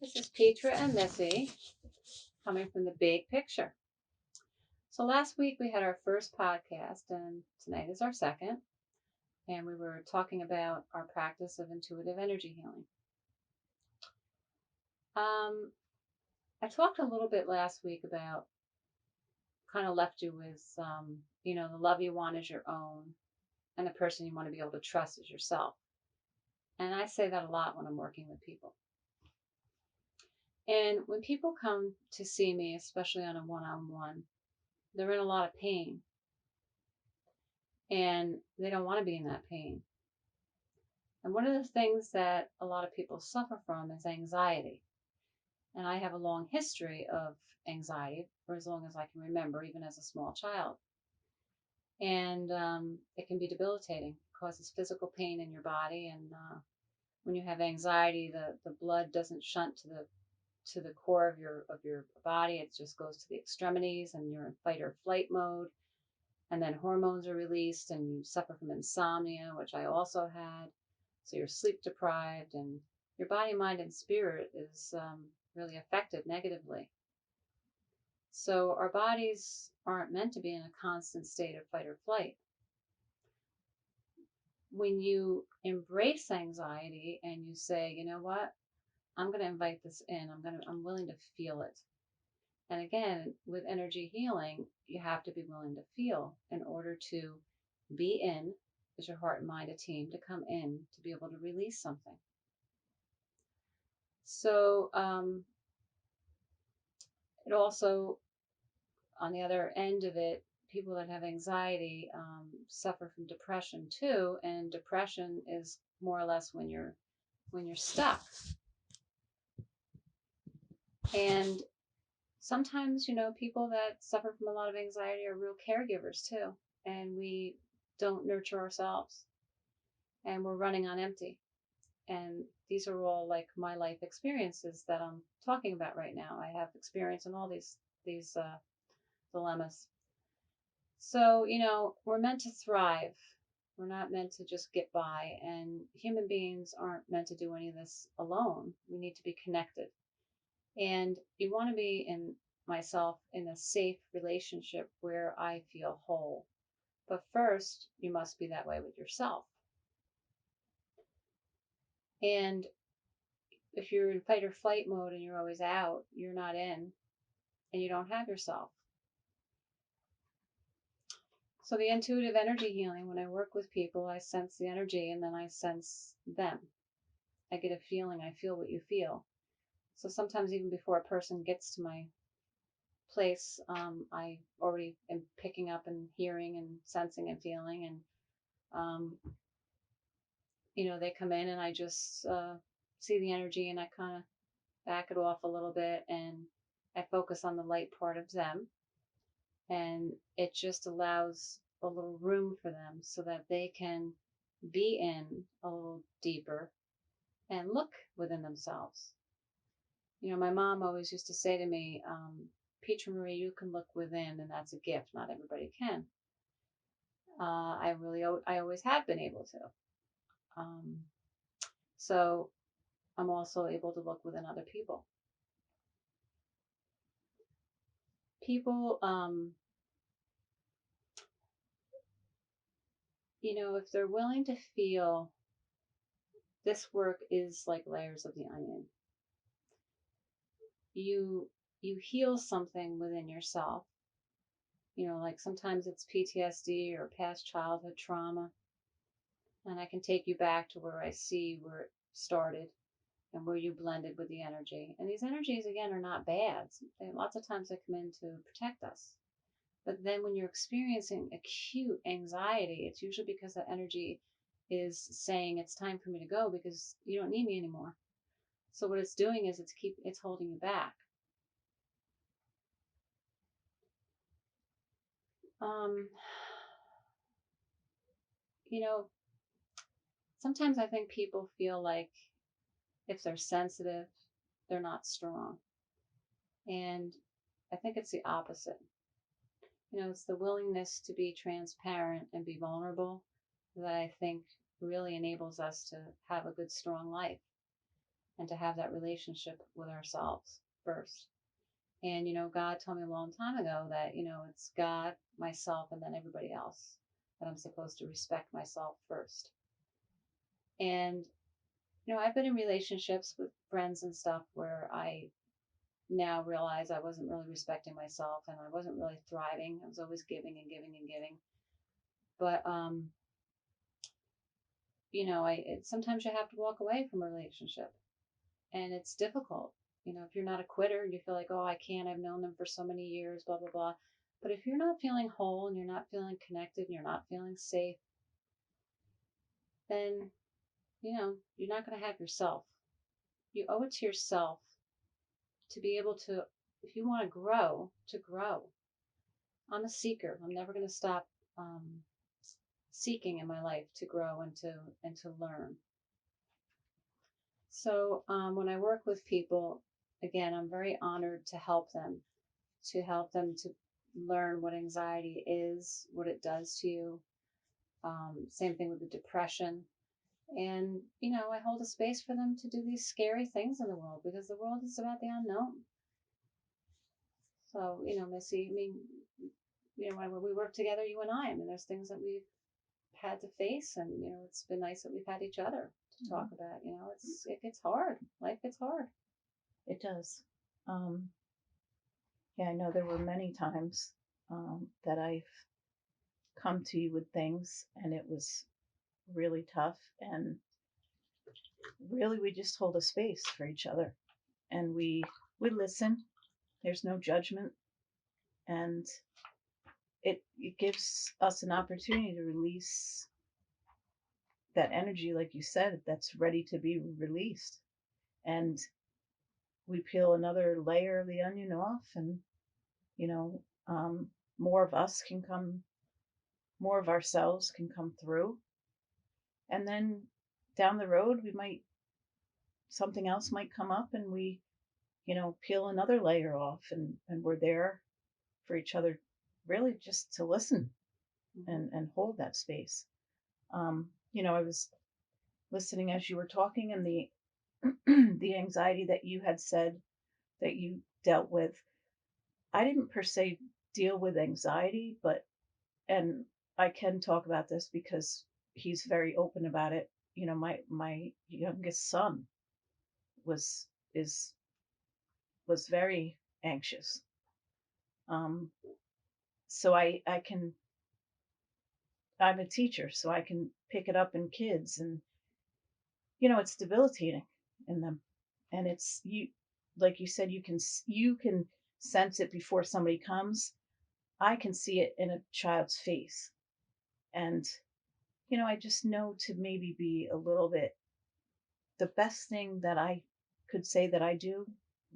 This is Petra Missy coming from the big picture. So last week we had our first podcast, and tonight is our second. And we were talking about our practice of intuitive energy healing. Um, I talked a little bit last week about kind of left you with, the love you want is your own, and the person you want to be able to trust is yourself. And I say that a lot when I'm working with people. And when people come to see me, especially on a one-on-one, they're in a lot of pain and they don't want to be in that pain. And one of the things that a lot of people suffer from is anxiety. And I have a long history of anxiety for as long as I can remember, even as a small child. And it can be debilitating. It causes physical pain in your body. And when you have anxiety, the blood doesn't shunt to the core of your body. It just goes to the extremities, and you're in fight or flight mode. And then hormones are released, and you suffer from insomnia, which I also had. So you're sleep deprived, and your body, mind, and spirit is really affected negatively. So our bodies aren't meant to be in a constant state of fight or flight. When you embrace anxiety and you say, you know what, I'm going to invite this in. I'm willing to feel it. And again, with energy healing, you have to be willing to feel in order to be in, is your heart and mind a team, to come in to be able to release something. So it also, on the other end of it, people that have anxiety suffer from depression too, and depression is more or less when you're stuck. And sometimes, people that suffer from a lot of anxiety are real caregivers too, and we don't nurture ourselves, and we're running on empty. And these are all like my life experiences that I'm talking about right now. I have experience in all these dilemmas. So, we're meant to thrive. We're not meant to just get by. And human beings aren't meant to do any of this alone. We need to be connected. And you want to be in myself in a safe relationship where I feel whole. But first, you must be that way with yourself. And if you're in fight or flight mode and you're always out, you're not in, and you don't have yourself. So the intuitive energy healing, when I work with people, I sense the energy and then I sense them. I get a feeling, I feel what you feel. So sometimes even before a person gets to my place, I already am picking up and hearing and sensing and feeling. And, they come in and I just see the energy and I kind of back it off a little bit and I focus on the light part of them. And it just allows a little room for them so that they can be in a little deeper and look within themselves. My mom always used to say to me, Petra Marie, you can look within, and that's a gift. Not everybody can. I always have been able to. Um, so I'm also able to look within other people. People, if they're willing to feel, this work is like layers of the onion. You heal something within yourself. Like sometimes it's PTSD or past childhood trauma. And I can take you back to where I see where it started and where you blended with the energy. And these energies, again, are not bad. Lots of times they come in to protect us. But then when you're experiencing acute anxiety, it's usually because that energy is saying it's time for me to go because you don't need me anymore. So what it's doing is it's holding you back. Um, you know, Sometimes I think people feel like if they're sensitive, they're not strong. And I think it's the opposite. It's the willingness to be transparent and be vulnerable that I think really enables us to have a good, strong life. and to have that relationship with ourselves first. And, God told me a long time ago that, it's God, myself, and then everybody else, that I'm supposed to respect myself first. And, I've been in relationships with friends and stuff where I now realize I wasn't really respecting myself and I wasn't really thriving. I was always giving and giving and giving. But, sometimes you have to walk away from a relationship, and it's difficult. If you're not a quitter and you feel like, oh, I can't, I've known them for so many years, blah, blah, blah. But if you're not feeling whole and you're not feeling connected and you're not feeling safe, then, you're not going to have yourself. You owe it to yourself to be able to, if you want to grow. I'm a seeker. I'm never going to stop seeking in my life to grow and to learn. So when I work with people, again, I'm very honored to help them to learn what anxiety is, what it does to you. Same thing with the depression. And, I hold a space for them to do these scary things in the world because the world is about the unknown. So, Missy, I mean, when we work together, you and I mean, there's things that we've had to face, and, it's been nice that we've had each other to talk about. It gets hard. Life gets hard. It does. Yeah, I know there were many times that I've come to you with things and it was really tough. And really, we just hold a space for each other and we listen. There's no judgment. And it gives us an opportunity to release that energy, like you said, that's ready to be released. And we peel another layer of the onion off, and you know, more of us can come, more of ourselves can come through. And then down the road, we might, something else might come up, and we, peel another layer off, and we're there for each other, really just to listen and hold that space. I was listening as you were talking, and the the anxiety that you had said that you dealt with. I didn't per se deal with anxiety, but and I can talk about this because he's very open about it. My youngest son was is was very anxious. Um, so I can, I'm a teacher, so I can pick it up in kids, and it's debilitating in them, and it's you, like you said, you can sense it before somebody comes. I can see it in a child's face, and I just know to maybe be a little bit, the best thing that I could say that I do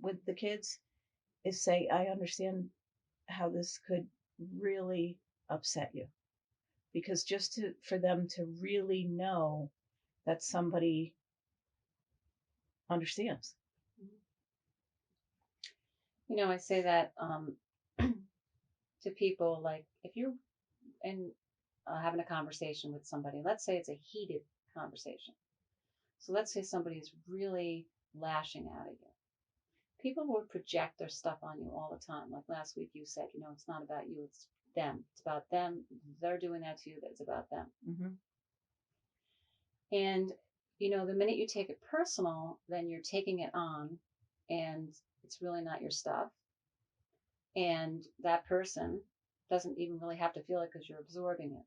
with the kids is say, I understand how this could really upset you. Because just for them to really know that somebody understands. I say that to people, like, if you're in having a conversation with somebody, let's say it's a heated conversation. So let's say somebody's really lashing out at you. People will project their stuff on you all the time. Like last week, you said, it's not about you, it's them. It's about them. They're doing that to you, that's about them. Mm-hmm. And, the minute you take it personal, then you're taking it on, and it's really not your stuff. And that person doesn't even really have to feel it because you're absorbing it.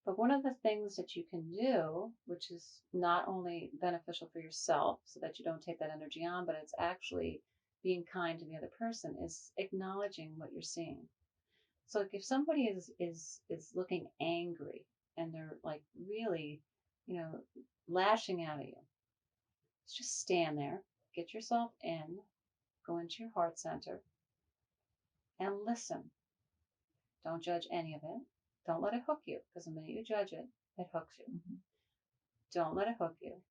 But one of the things that you can do, which is not only beneficial for yourself so that you don't take that energy on, but it's actually being kind to the other person, is acknowledging what you're seeing. So like if somebody is looking angry and they're like really, lashing out at you, just stand there, get yourself in, go into your heart center and listen. Don't judge any of it. Don't let it hook you, because the minute you judge it, it hooks you. Mm-hmm. Don't let it hook you.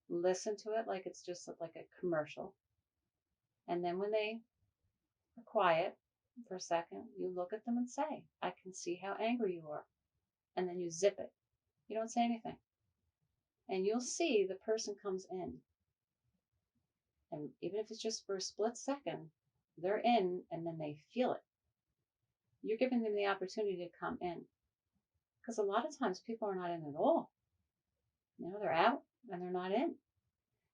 Listen to it like it's just like a commercial. And then when they are quiet for a second, you look at them and say, I can see how angry you are. And then you zip it. You don't say anything. And you'll see the person comes in. And even if it's just for a split second, they're in and then they feel it. You're giving them the opportunity to come in. Because a lot of times people are not in at all. They're out and they're not in.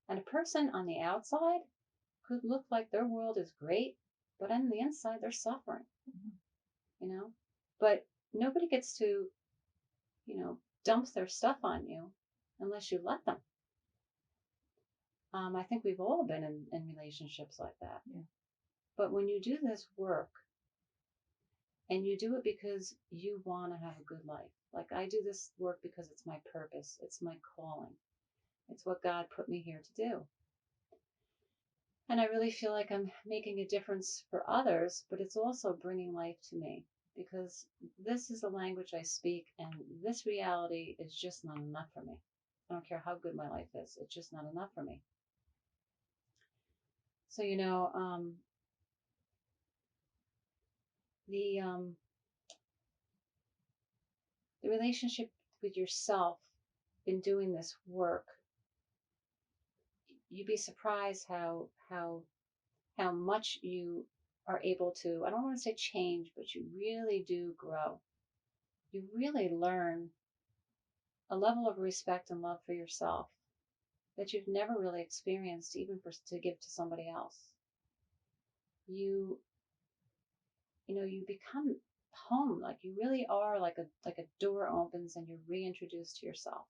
And a person on the outside could look like their world is great, but on the inside they're suffering, Mhm. you know? But nobody gets to, dump their stuff on you unless you let them. I think we've all been in relationships like that. Yeah. But when you do this work and you do it because you want to have a good life, like I do this work because it's my purpose, it's my calling, it's what God put me here to do. And I really feel like I'm making a difference for others, but it's also bringing life to me because this is the language I speak, and this reality is just not enough for me. I don't care how good my life is, it's just not enough for me. So, the um, the relationship with yourself in doing this work, you'd be surprised how much you are able to. I don't want to say change, but you really do grow. You really learn a level of respect and love for yourself that you've never really experienced, even to give to somebody else. You you become home, like you really are, like a door opens and you're reintroduced to yourself,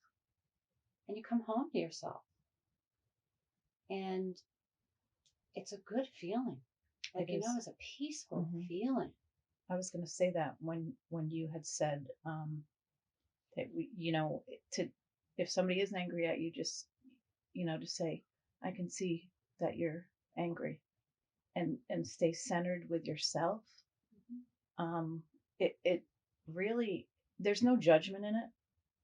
and you come home to yourself, and it's a good feeling. It Like is. it's a peaceful Hmm. feeling. I was going to say that when you had said that to if somebody is angry at you, just to say, I can see that you're angry, and stay centered with yourself. Mm-hmm. It really, there's no judgment in it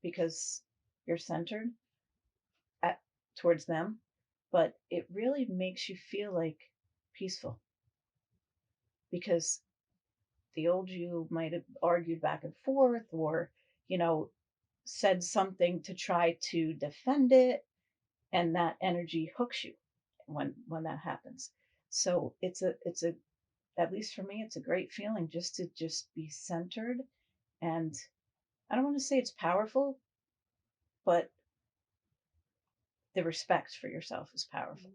because you're centered at towards them, but it really makes you feel like peaceful because the old you might have argued back and forth, or you know said something to try to defend it, and that energy hooks you when that happens. So it's a at least for me, it's a great feeling just to just be centered. And I don't want to say it's powerful, but the respect for yourself is powerful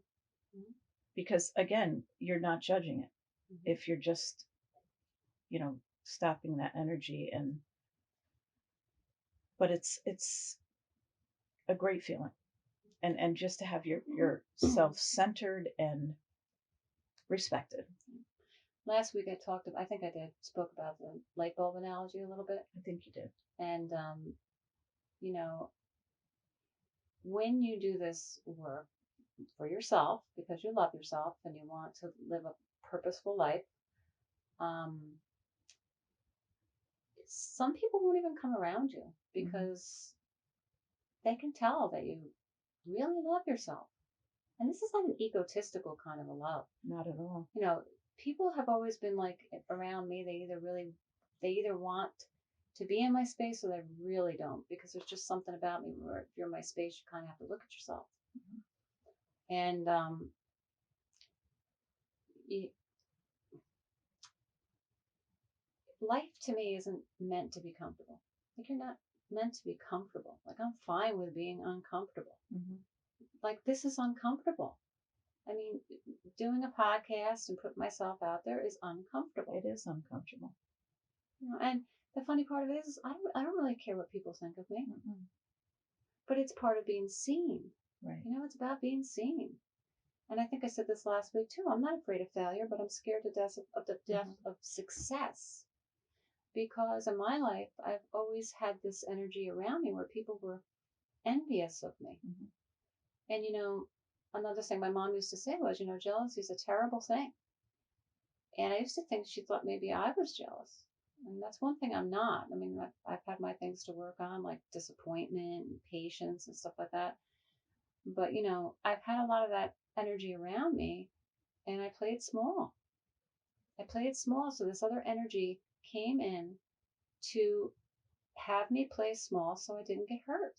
Mm-hmm. because again, you're not judging it Mm-hmm. if you're just stopping that energy. And but it's a great feeling, and just to have your self centered and respected. Last week I think I did spoke about the light bulb analogy a little bit, I think you did. and you know, when you do this work for yourself because you love yourself and you want to live a purposeful life, um, some people won't even come around you Mm-hmm. because they can tell that you really love yourself. And this is not an egotistical kind of a love. Not at all. People have always been like around me. They either want to be in my space or they really don't, because there's just something about me where if you're in my space, you kind of have to look at yourself. Mm-hmm. And y life to me isn't meant to be comfortable. Like you're not meant to be comfortable. Like I'm fine with being uncomfortable. Mm-hmm. Like this is uncomfortable. I mean, doing a podcast and putting myself out there is uncomfortable. It is uncomfortable. And the funny part of it is, I don't really care what people think of me, Mm-mm. but it's part of being seen. Right. It's about being seen. And I think I said this last week too. I'm not afraid of failure, but I'm scared to death of the death Mm-hmm. of success. Because in my life, I've always had this energy around me where people were envious of me. Mm-hmm. And another thing my mom used to say was, jealousy is a terrible thing. And I used to think she thought maybe I was jealous. And that's one thing I'm not. I mean, I've had my things to work on, like disappointment and patience and stuff like that. But, I've had a lot of that energy around me, and I played small. I played small. So this other energy came in to have me play small so I didn't get hurt.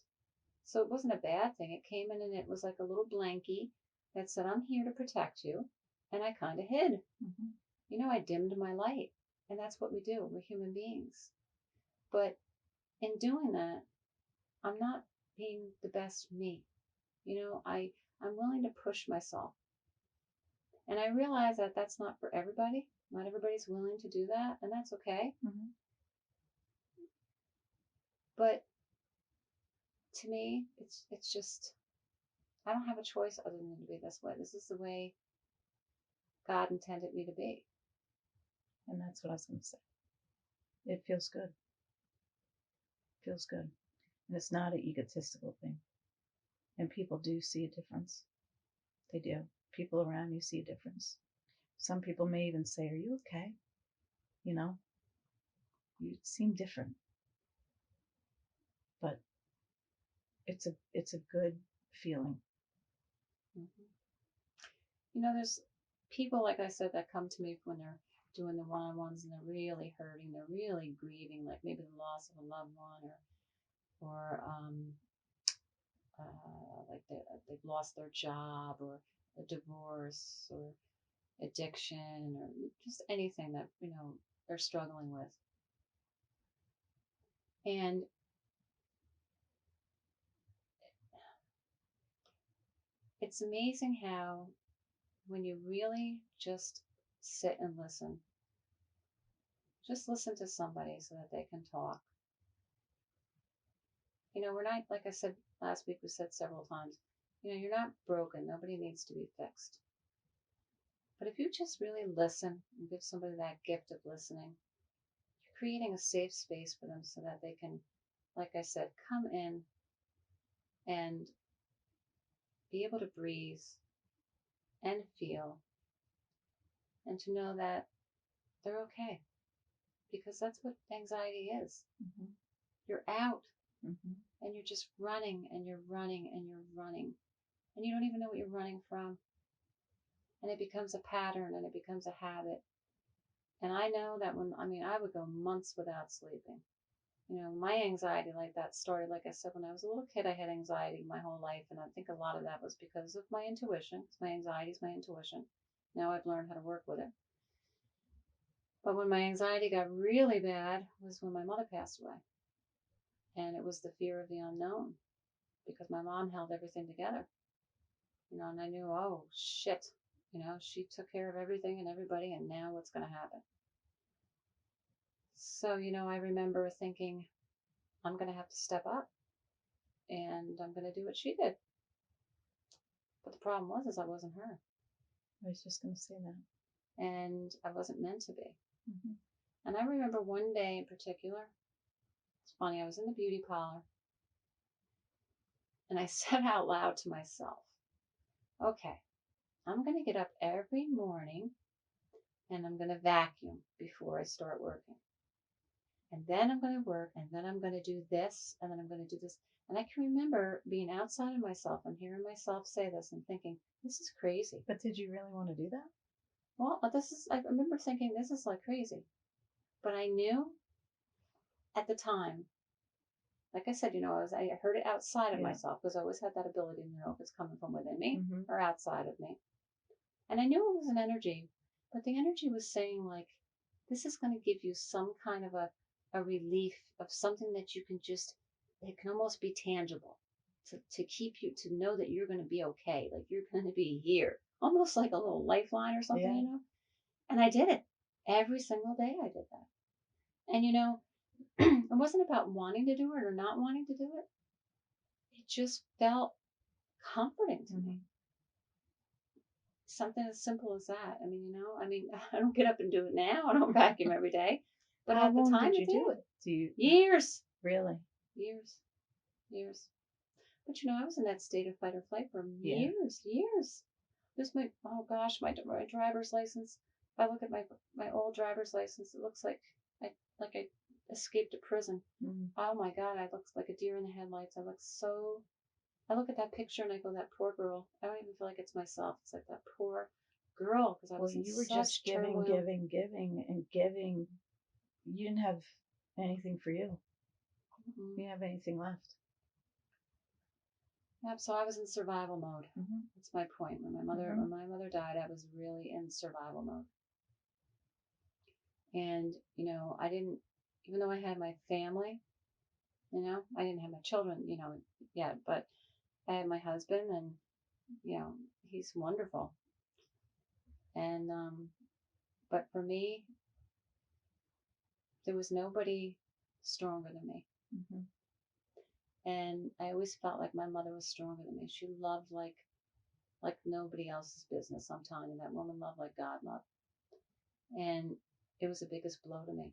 So it wasn't a bad thing. It came in and it was like a little blankie, that said, I'm here to protect you. And I kind of hid. Hmm. I dimmed my light. And that's what we do. We're human beings. But in doing that, I'm not being the best me. I'm willing to push myself. And I realize that that's not for everybody. Not everybody's willing to do that, and that's okay. Hmm. But to me, it's just I don't have a choice other than to be this way. This is the way God intended me to be. And that's what I was going to say. It feels good. Feels good. And it's not an egotistical thing. And people do see a difference. They do. People around you see a difference. Some people may even say, "Are you okay? You know, you seem different." But it's a good feeling. Mm-hmm. There's people, like I said, that come to me when they're doing the one-on-ones and they're really hurting, they're really grieving, like maybe the loss of a loved one, or like they've lost their job, or a divorce, or addiction, or just anything that they're struggling with. And it's amazing how when you really sit and just listen to somebody so that they can talk. We're not, like I said last week, we said several times, you're not broken. Nobody needs to be fixed. But if you just really listen and give somebody that gift of listening, you're creating a safe space for them so that they can, like I said, come in and be able to breathe and feel and to know that they're okay, because that's what anxiety is. Hmm. You're out Hmm. and you're just running and you're running and you're running and you don't even know what you're running from. And it becomes a pattern and it becomes a habit. And I know that I would go months without sleeping. My anxiety like that started, like I said, when I was a little kid. I had anxiety my whole life. And I think a lot of that was because of my intuition. My anxiety is my intuition. Now I've learned how to work with it. But when my anxiety got really bad was when my mother passed away. And it was the fear of the unknown, because my mom held everything together. And I knew, oh shit, she took care of everything and everybody, and now what's going to happen? So, I remember thinking, I'm going to have to step up and I'm going to do what she did. But the problem is I wasn't her. I was just going to say that. And I wasn't meant to be. Hmm. And I remember one day in particular, it's funny, I was in the beauty parlor and I said out loud to myself, okay, I'm going to get up every morning and I'm going to vacuum before I start working. And then I'm going to work, and then I'm going to do this, and then I'm going to do this. And I can remember being outside of myself and hearing myself say this and thinking, this is crazy. But did you really want to do that? Well, I remember thinking, this is like crazy. But I knew at the time, like I said, I heard it outside of Yeah. myself, because I always had that ability to know if it's coming from within me Hmm. or outside of me. And I knew it was an energy, but the energy was saying, like, this is going to give you some kind of a relief of something that you can just, it can almost be tangible to keep you, to know that you're going to be okay. Like you're going to be here, almost like a little lifeline or something, Yeah. And I did it every single day. I did that. And, it wasn't about wanting to do it or not wanting to do it. It just felt comforting to Hmm. me. Something as simple as that. I don't get up and do it now. I don't vacuum every day. But How at the long time did it you do did. it? Do you Years. really? Years. Years. But I was in that state of fight or flight for Yeah. years. Years. This oh gosh, my driver's license. If I look at my old driver's license, it looks like I escaped a prison. Mm. Oh my God, I look like a deer in the headlights. I look at that picture and I go, that poor girl. I don't even feel like it's myself. It's like that poor girl, because I Well, was in you were just such giving, turmoil. giving, giving, and giving. You didn't have anything for you. Mm-hmm. You didn't have anything left. Yep. So I was in survival mode. Hmm. That's my point. Hmm. When my mother died, I was really in survival mode. And, I didn't, even though I had my family, I didn't have my children, yet, but I had my husband and, he's wonderful. And, but for me, there was nobody stronger than me. Hmm. And I always felt like my mother was stronger than me. She loved like nobody else's business. I'm telling you, that woman loved like God loved. And it was the biggest blow to me.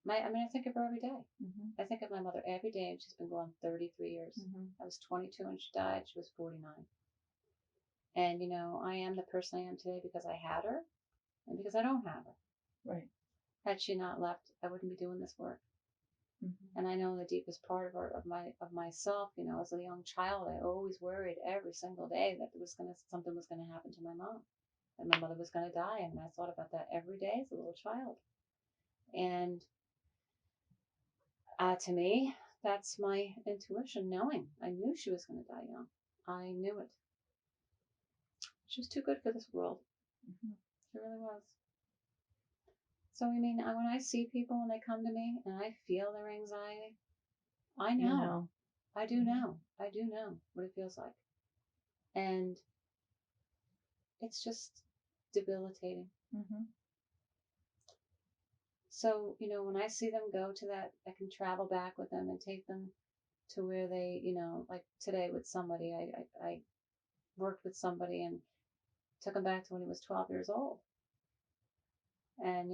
I think of her every day. Hmm. I think of my mother every day, and she's been gone 33 years. Hmm. I was 22 when she died. She was 49. And, I am the person I am today because I had her and because I don't have her. Right. Had she not left, I wouldn't be doing this work. Hmm. And I know the deepest part of myself, as a young child, I always worried every single day that something was gonna happen to my mom, that my mother was gonna die, and I thought about that every day as a little child. And to me, that's my intuition, knowing. I knew she was gonna die young. I knew it. She was too good for this world. Hmm. She really was. So when I see people and they come to me and I feel their anxiety, I You know. know. I do Hmm. know. I do know what it feels like. And it's just debilitating. Hmm. So, when I see them go to that, I can travel back with them and take them to where they, like today with somebody, I worked with somebody and took him back to when he was 12 years old. And,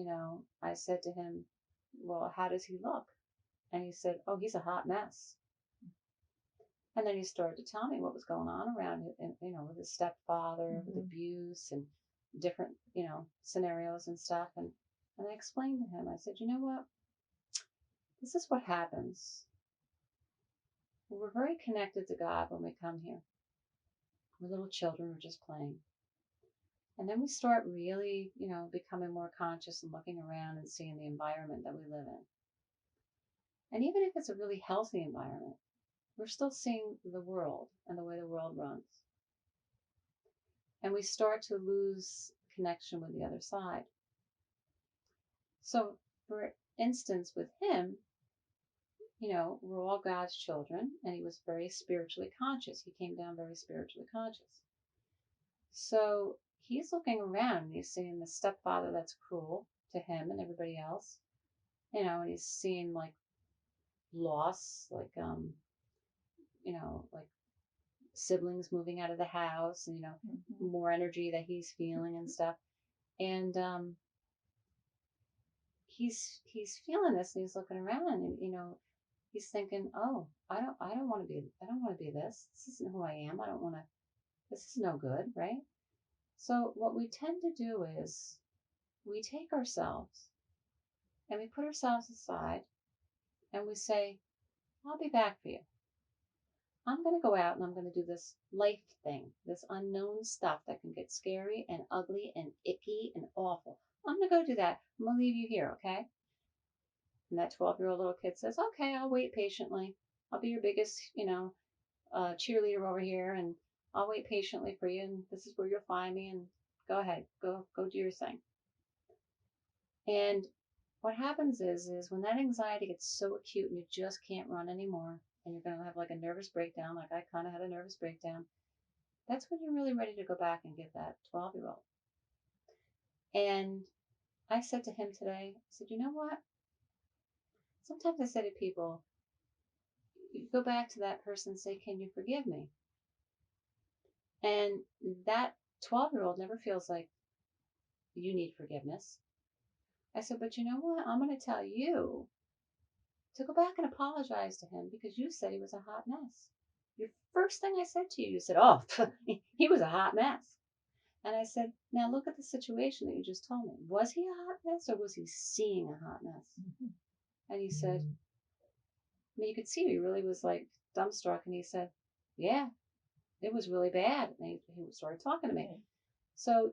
I said to him, well, how does he look? And he said, oh, he's a hot mess. And then he started to tell me what was going on around it, with his stepfather, with Hmm. abuse and different, scenarios and stuff. And I explained to him, I said, you know what? This is what happens. We're very connected to God when we come here. We're little children, we're just playing. And then we start really, becoming more conscious and looking around and seeing the environment that we live in. And even if it's a really healthy environment, we're still seeing the world and the way the world runs. And we start to lose connection with the other side. So, for instance, with him, we're all God's children, and he was very spiritually conscious. He came down very spiritually conscious. So, he's looking around and he's seeing the stepfather that's cruel to him and everybody else, and he's seeing like loss, like siblings moving out of the house, and, Hmm. more energy that he's feeling and stuff. And he's feeling this and he's looking around and he's thinking, oh, I don't want to be this. This isn't who I am. I don't want to. This is no good, right? So what we tend to do is we take ourselves and we put ourselves aside and we say, I'll be back for you. I'm going to go out and I'm going to do this life thing, this unknown stuff that can get scary and ugly and icky and awful. I'm going to go do that. I'm going to leave you here, okay? And that 12-year-old little kid says, okay, I'll wait patiently. I'll be your biggest, cheerleader over here, and I'll wait patiently for you. And this is where you'll find me. And go ahead, go do your thing. And what happens is when that anxiety gets so acute and you just can't run anymore, and you're going to have like a nervous breakdown, like I kind of had a nervous breakdown. That's when you're really ready to go back and get that 12-year-old. And I said to him today, I said, you know what? Sometimes I say to people, you go back to that person and say, can you forgive me? And that 12-year-old never feels like you need forgiveness. I said, but you know what? I'm going to tell you to go back and apologize to him because you said he was a hot mess. Your first thing I said to you, you said, oh, he was a hot mess. And I said, now look at the situation that you just told me. Was he a hot mess or was he seeing a hot mess? Hmm. And he said, you could see he really was like dumbstruck. And he said, yeah, it was really bad. And he started talking to me. Right. So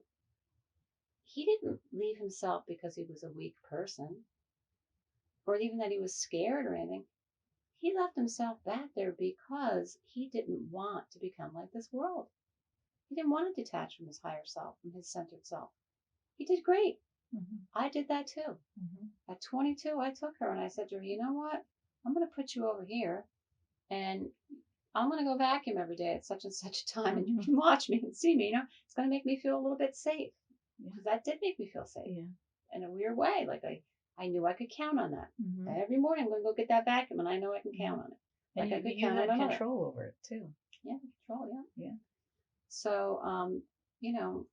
he didn't leave himself because he was a weak person or even that he was scared or anything. he left himself back there because he didn't want to become like this world. He didn't want to detach from his higher self, from his centered self. He did great. Mhm. I did that too. Mhm. At 22, I took her and I said to her, you know what? I'm going to put you over here and I'm going to go vacuum every day at such and such a time and you Mhm. can watch me and see me. It's going to make me feel a little bit safe Yeah. because that did make me feel safe Yeah. in a weird way. Like I knew I could count on that. Mhm. Every morning I'm going to go get that vacuum and I know I can count Mhm. on it. And Like I could you count on had my mother. control over it too. Yeah, control. Yeah. Yeah. So, you know,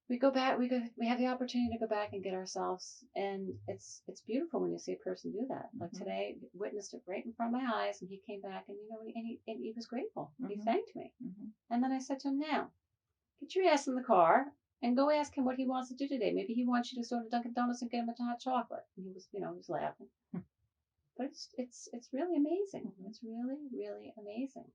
we go back. We have the opportunity to go back and get ourselves, and it's beautiful when you see a person do that. Like Mhm. today, witnessed it right in front of my eyes, and he came back, and he was grateful. He Mhm. thanked me, Mhm. and then I said to him, "Now, get your ass in the car and go ask him what he wants to do today. Maybe he wants you to go to Dunkin' Donuts and get him a hot chocolate." And he was laughing. But it's really amazing. Mhm. It's really really amazing.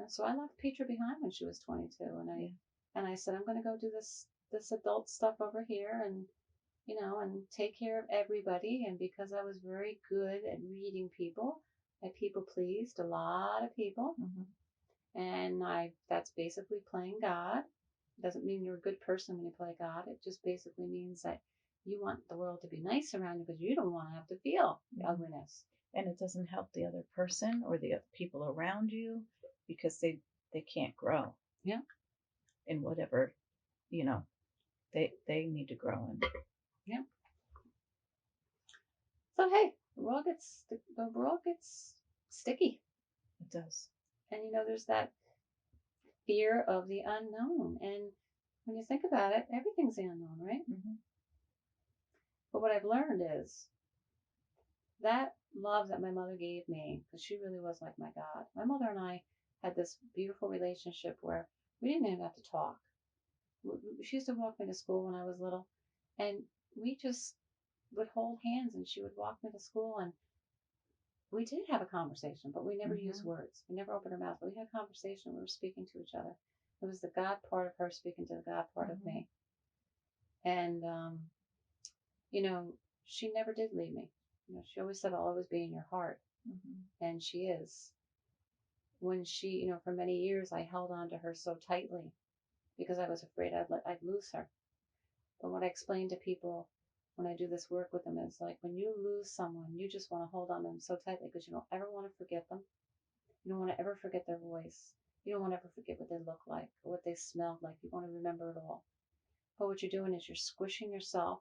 So I left Petra behind when she was 22, Yeah. and I said I'm going to go do this adult stuff over here, and and take care of everybody. And because I was very good at reading people, I people pleased a lot of people, Mhm. and I that's basically playing God. It doesn't mean you're a good person when you play God. It just basically means that you want the world to be nice around you because you don't want to have to feel the Mhm. ugliness. And it doesn't help the other person or the other people around you because they can't grow Yeah, in whatever you know they need to grow in. yeah. So hey, the world gets sticky, It does. and there's that fear of the unknown. And when you think about it, everything's the unknown, right? Mhm. But what I've learned is that love that my mother gave me, because she really was like my God. My mother and I had this beautiful relationship where we didn't even have to talk. She used to walk me to school when I was little, and we just would hold hands, and she would walk me to school, and we did have a conversation, but we never used Mhm. words. We never opened our mouth, but we had a conversation. We were speaking to each other. It was the God part of her speaking to the God part of Mhm. me. And, you know, she never did leave me. She always said, I'll always be in your heart. Mhm. And she is. When for many years, I held on to her so tightly because I was afraid I'd lose her. But what I explain to people when I do this work with them is like when you lose someone, you just want to hold on to them so tightly because you don't ever want to forget them. You don't want to ever forget their voice. You don't want to ever forget what they look like or what they smelled like. You want to remember it all. But what you're doing is you're squishing yourself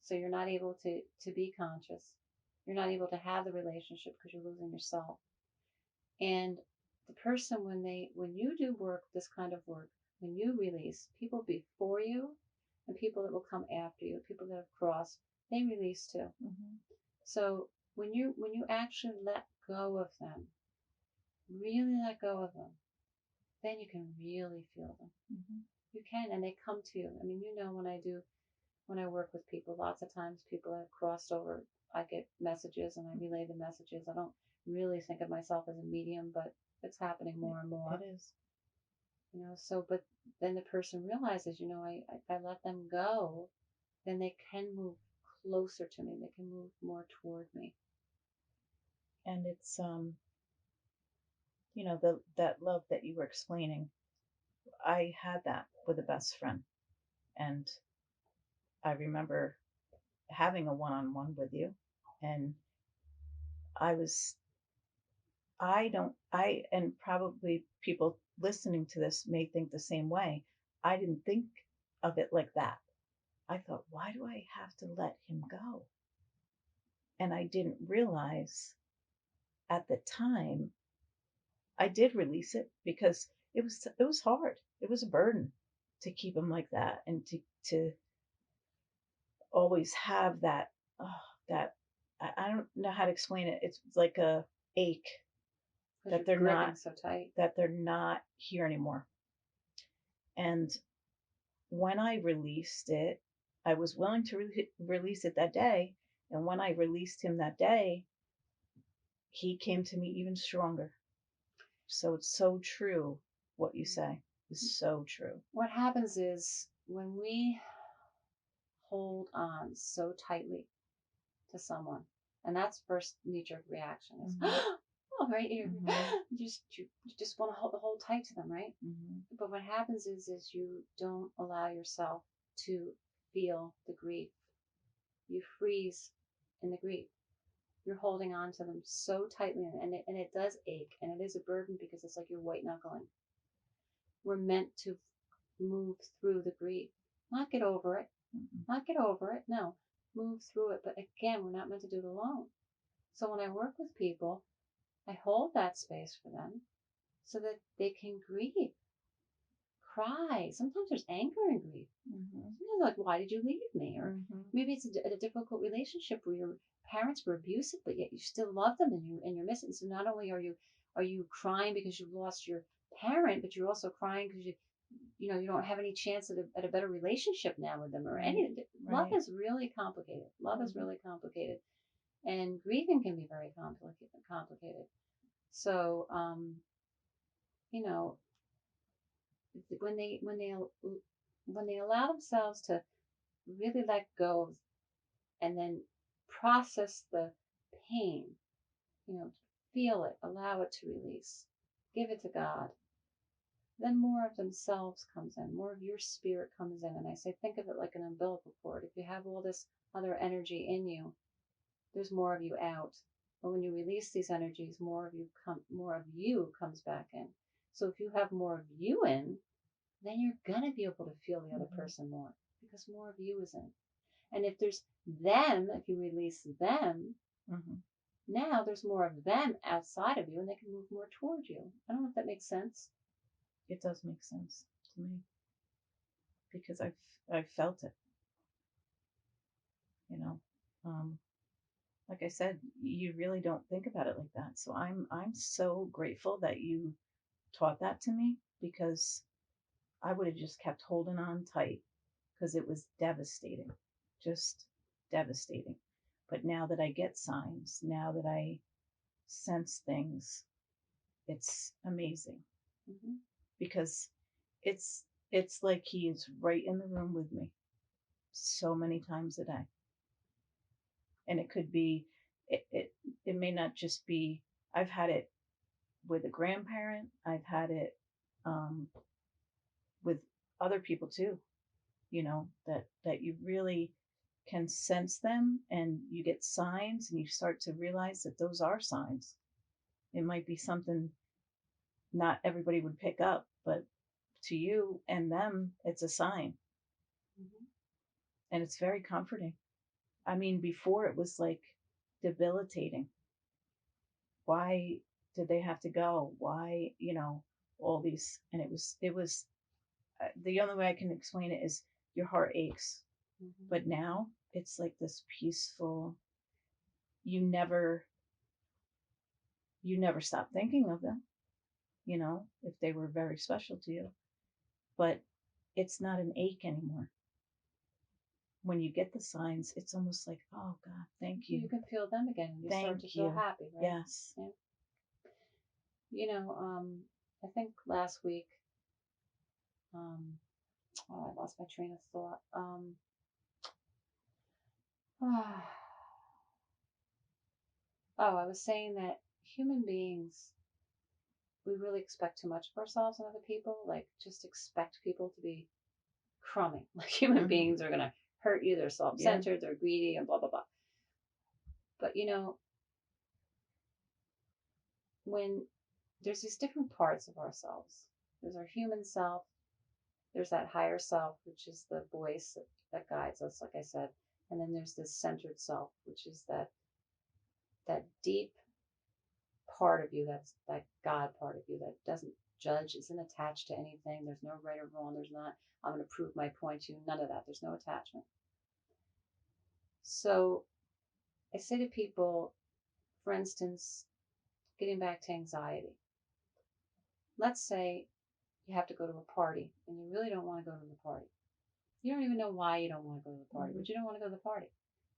so you're not able to be conscious. You're not able to have the relationship because you're losing yourself. And the person when you do work, this kind of work, when you release people before you and people that will come after you, people that have crossed, they release too. Mhm. So when you actually let go of them, really let go of them, then you can really feel them. Mhm. You can, and they come to you. I mean, when I work with people, lots of times people have crossed over. I get messages and I relay the messages. I don't really think of myself as a medium, but it's happening It, more and it more. is. So, but then the person realizes, I let them go, then they can move closer to me. They can move more toward me. And it's the that love that you were explaining. I had that with a best friend, and I remember having a one-on-one with you, and I was I don't I and probably people listening to this may think the same way. I didn't think of it like that. I thought, why do I have to let him go? And I didn't realize at the time I did release it because it was hard. It was a burden to keep him like that and to always have that that I don't know how to explain it. It's like a ache Because that you're they're gripping not so tight. here anymore. And when I released it, I was willing to release it that day. And when I released him that day, he came to me even stronger. So it's so true what you say is so true. What happens is when we hold on so tightly to someone, And that's first knee jerk reaction is, Mhm. oh, right. Mhm. You just want to hold tight to them, right? Mhm. But what happens is you don't allow yourself to feel the grief. You freeze in the grief. You're holding on to them so tightly, and it does ache, and it is a burden because it's like you're white knuckling. We're meant to move through the grief, not get over it, Mhm. not get over it. No, move through it. But again, we're not meant to do it alone. So when I work with people, I hold that space for them so that they can grieve, cry. Sometimes there's anger and grief. Mhm. Sometimes like, why did you leave me? Or Mhm. maybe it's a difficult relationship where your parents were abusive, but yet you still love them and you're missing. So not only are you crying because you lost your parent, but you're also crying because you don't have any chance at a better relationship now with them or Right. anything. Love Right. is really complicated. Love is Mhm. really complicated, and grieving can be very complicated. So you know, when they allow themselves to really let go and then process the pain, feel it, allow it to release, give it to God, then more of themselves comes in, more of your spirit comes in. And I say, think of it like an umbilical cord. If you have all this other energy in you, there's more of you out. But when you release these energies, more of you comes back in. So if you have more of you in, then you're gonna be able to feel the other Mhm. person more because more of you is in. And if there's them, if you release them, Mhm. now there's more of them outside of you and they can move more towards you. I don't know if that makes sense. It does make sense to me because I've felt it. You know, um, like I said, you really don't think about it like that. So I'm so grateful that you taught that to me because I would have just kept holding on tight because it was devastating, just devastating. But now that I get signs, now that I sense things, it's amazing Mm-hmm. because it's like he is right in the room with me so many times a day. And it could be it may not just be I've had it with a grandparent, I've had it um, with other people too, that you really can sense them and you get signs and you start to realize that those are signs. It might be something not everybody would pick up, but to you and them, it's a sign. Mm-hmm. And it's very comforting. I mean, before it was like debilitating. Why did they have to go? Why, all these, and it was, the only way I can explain it is your heart aches. Mm-hmm. But now it's like this peaceful, you never, you never stop thinking of them, if they were very special to you, but it's not an ache anymore. When you get the signs, it's almost like, oh God, thank You you. can feel them again and you start to Thank feel you. happy, right? Yes. Yeah. You know, I think last week, um, oh, I lost my train of thought. Oh, I was saying that human beings, we really expect too much of ourselves and other people. Like, just expect people to be crummy. Like, human Hmm. beings are going to hurt you. They're self Yeah. centered, they're greedy, and blah, blah, blah. But, when there's these different parts of ourselves, there's our human self, there's that higher self, which is the voice that guides us, like I said. And then there's this centered self, which is that deep part of you, that's that God part of you that doesn't judge, isn't attached to anything. There's no right or wrong. There's not, I'm going to prove my point to you. None of that. There's no attachment. So I say to people, for instance, getting back to anxiety, let's say you have to go to a party and you really don't want to go to the party. You don't even know why you don't want to go to the party, Hmm. but you don't want to go to the party.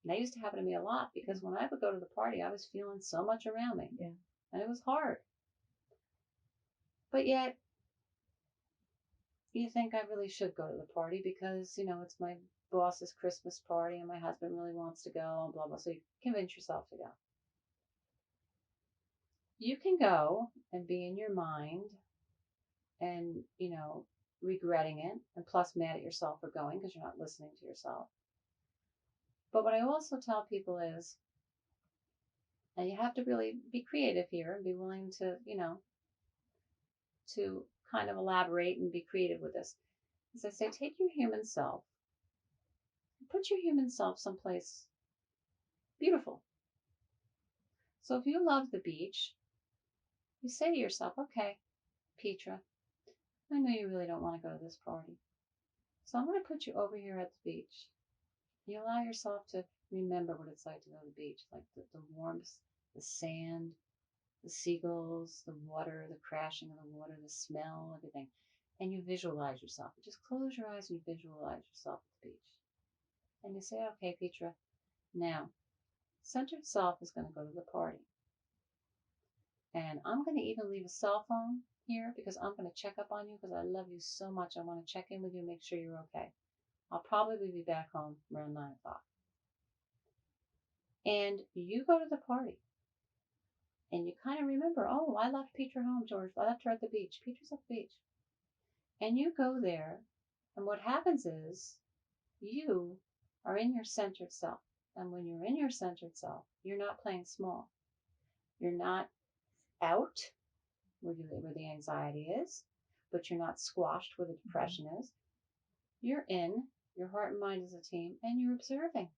And that used to happen to me a lot because when I would go to the party, I was feeling so much around me Yeah. and it was hard. But yet, you think I really should go to the party because, it's my boss's Christmas party and my husband really wants to go and blah, blah. So you convince yourself to go. You can go and be in your mind and, regretting it and plus mad at yourself for going because you're not listening to yourself. But what I also tell people is, and you have to really be creative here and be willing to, to kind of elaborate and be creative with this. As I say, take your human self, put your human self someplace beautiful. So if you love the beach, you say to yourself, okay, Petra, I know you really don't want to go to this party. So I'm going to put you over here at the beach. You allow yourself to remember what it's like to go to the beach, like the warmth, the sand, the seagulls, the water, the crashing of the water, the smell, everything. And you visualize yourself. You just close your eyes and you visualize yourself at the beach. And you say, okay, Petra, now, centered self is going to go to the party. And I'm going to even leave a cell phone here because I'm going to check up on you because I love you so much. I want to check in with you, make sure you're okay. I'll probably be back home around 9 o'clock. And you go to the party and you kind of remember, oh, I left Petra home, George. I left her at the beach. Petra's at the beach. And you go there, and what happens is you are in your centered self. And when you're in your centered self, you're not playing small. You're not out where the anxiety is, but you're not squashed where the depression is. You're in, your heart and mind is a team, and you're observing.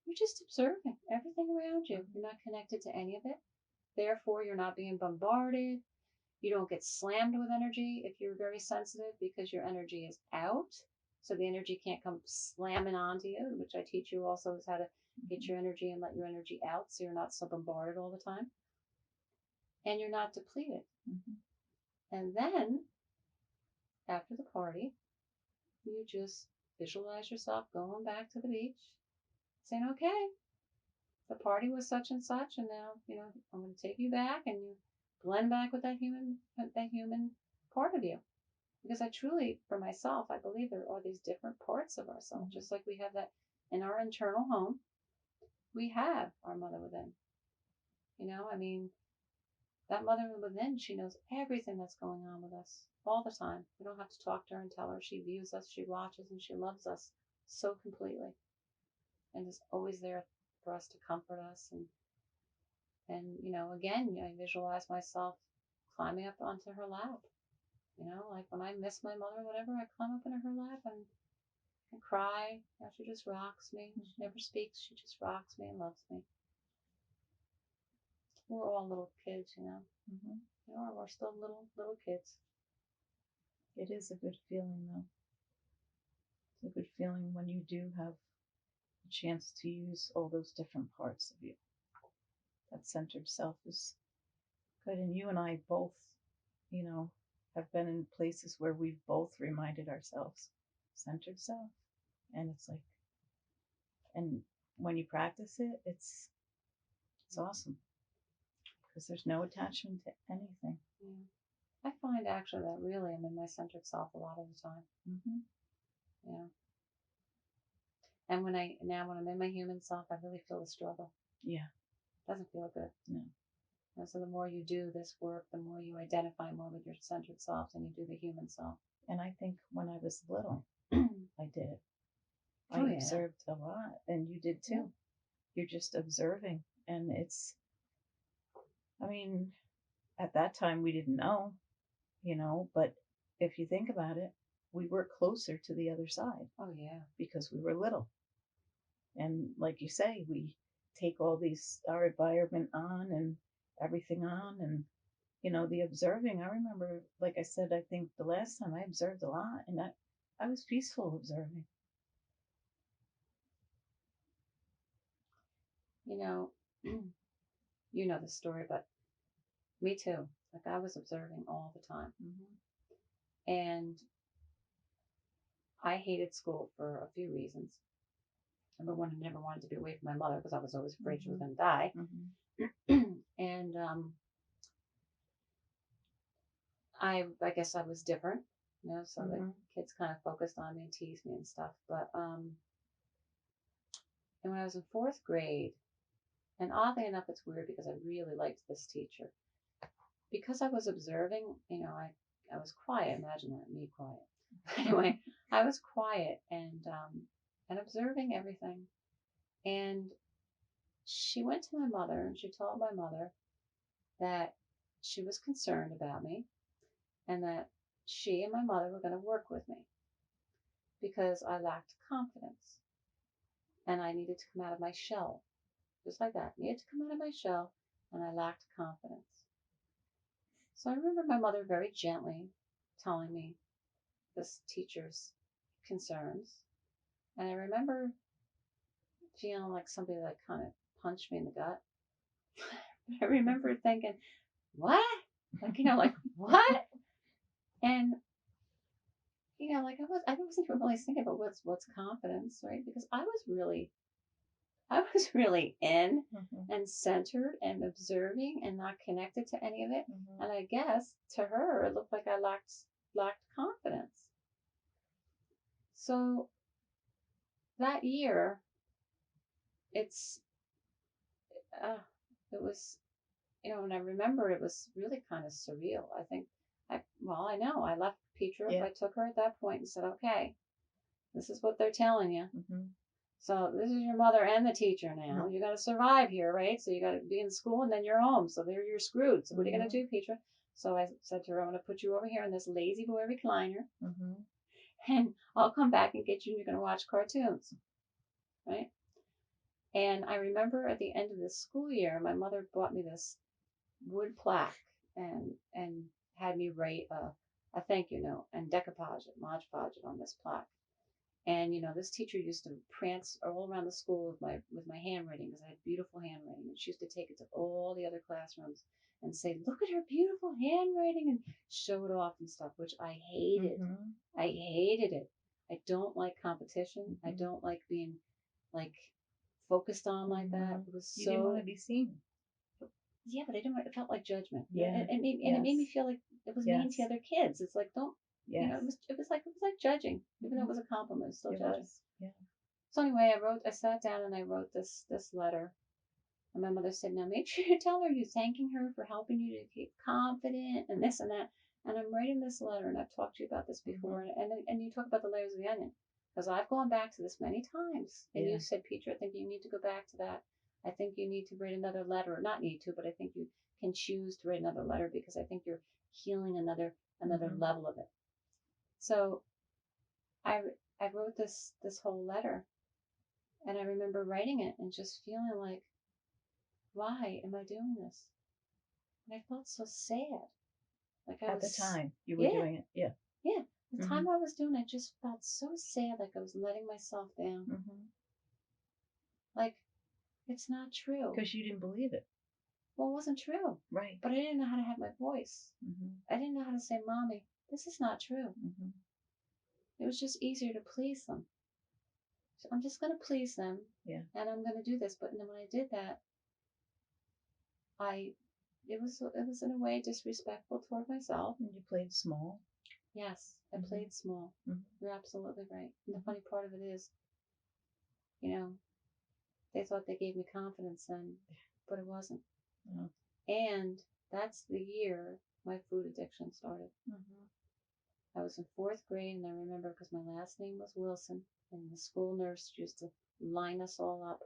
You're just observing everything around you. You're not connected to any of it. Therefore, you're not being bombarded. You don't get slammed with energy if you're very sensitive because your energy is out. So the energy can't come slamming onto you, which I teach you also is how to get your energy and let your energy out so you're not so bombarded all the time. And you're not depleted. Mm-hmm. And then after the party, you just visualize yourself going back to the beach, saying, okay, the party was such and such, and now, I'm going to take you back and you blend back with that human part of you. Because I truly, for myself, I believe there are these different parts of ourselves. Mm-hmm. Just like we have that in our internal home, we have our mother within. That mother within, she knows everything that's going on with us all the time. We don't have to talk to her and tell her. She views us, she watches, and she loves us so completely. And is always there for us to comfort us. And again, I visualize myself climbing up onto her lap. Like when I miss my mother or whatever, I climb up into her lap and cry. She just rocks me. She never speaks. She just rocks me and loves me. We're all little kids. Mm-hmm. We're still little kids. It is a good feeling, though. It's a good feeling when you do have a chance to use all those different parts of you. That centered self is good. And you and I both, have been in places where we've both reminded ourselves centered self. And it's like, and when you practice it, it's awesome because there's no attachment to anything. Yeah. I find actually that really I'm in my centered self a lot of the time. Mm-hmm. Yeah. And when I'm in my human self, I really feel the struggle. Yeah. It doesn't feel good. No. And so the more you do this work, the more you identify more with your centered self and you do the human self. And I think when I was little, I did it. I observed a lot, and you did too. Yeah. You're just observing, and at that time we didn't know, but if you think about it, we were closer to the other side. Oh, yeah. Because we were little. And like you say, we take all our environment on and everything on, and the observing. I remember, like I said, I think the last time I observed a lot, and I was peaceful observing. You know the story, but me too. Like I was observing all the time. Mm-hmm. And I hated school for a few reasons. Number one, I never wanted to be away from my mother because I was always afraid she was going to die. Mm-hmm. And I guess I was different. So the Mhm. kids kind of focused on me and teased me and stuff. But and when I was in fourth grade, and oddly enough, it's weird because I really liked this teacher because I was observing. I was quiet. Imagine that, me quiet. Anyway, I was quiet and observing everything. And she went to my mother and she told my mother that she was concerned about me and that she and my mother were going to work with me because I lacked confidence and I needed to come out of my shell. Just like that. I needed to come out of my shell and I lacked confidence. So I remember my mother very gently telling me this teacher's concerns. And I remember feeling like somebody like kind of punched me in the gut. I remember thinking, what? Like what? And I wasn't really thinking about what's confidence, right? Because I was really in Mhm. and centered and observing and not connected to any of it. Mhm. And I guess to her it looked like I lacked confidence. So that year, it's uh, it was when I remember it was really kind of surreal. I think I know I left Petra. Yeah. I took her at that point and said, okay, this is what they're telling you. Mhm. So this is your mother and the teacher now. Mhm. You got to survive here, right? So you got to be in school and then you're home. So there you're screwed. So what are you going to Mhm. do, Petra? So I said to her, I'm going to put you over here in this lazy boy recliner Mhm. and I'll come back and get you and you're going to watch cartoons, right? And I remember at the end of the school year, my mother bought me this wood plaque and had me write a thank you note and decoupage it, Mod Podge it on this plaque. And this teacher used to prance all around the school with my handwriting because I had beautiful handwriting. And she used to take it to all the other classrooms and say, "Look at her beautiful handwriting," and show it off and stuff, which I hated. Mhm. I hated it. I don't like competition. I Mhm. don't like being like focused on like that. Mhm. It was You didn't want to so be seen. yeah, but I didn't. It felt like judgment. Yeah. It made me Yes. feel like it was mean to Yes. other kids. It's like don't Yes. it was like judging, even though it Mhm. was a compliment, it was still It judging. was. Yeah. So anyway, I sat down and I wrote this letter. And my mother said, now make sure you tell her you're thanking her for helping you to keep confident and this and that. And I'm writing this letter, and I've talked to you about this before, Mhm. and you talk about the layers of the onion. Because I've gone back to this many times. And you Yeah. said, Peter, I think you need to go back to that. I think you need to write another letter. Or not need to, but I think you can choose to write another letter because I think you're healing another Mhm. level of it. So I I wrote this whole letter, and I remember writing it and just feeling like, why am I doing this? And I felt so sad. Like I At the was, time you were yeah, doing it. Yeah. yeah. The time Mhm. I was doing it, I just felt so sad, like I was letting myself down. Mhm. Like it's not true. Because you didn't believe it. Well, it wasn't true. Right. But I didn't know how to have my voice. Mhm. I didn't know how to say, Mommy, this is not true. Mhm. It was just easier to please them. So I'm just going to please them Yeah. and I'm going to do this. But then when I did that, I, it was in a way disrespectful toward myself. And you played small. Yes, I Mhm. played small. Mhm. You're absolutely right. And the Mhm. funny part of it is, you know, they thought they gave me confidence then, but it wasn't. Mhm. And that's the year my food addiction started. Mhm. I was in fourth grade, and I remember because my last name was Wilson, and the school nurse used to line us all up.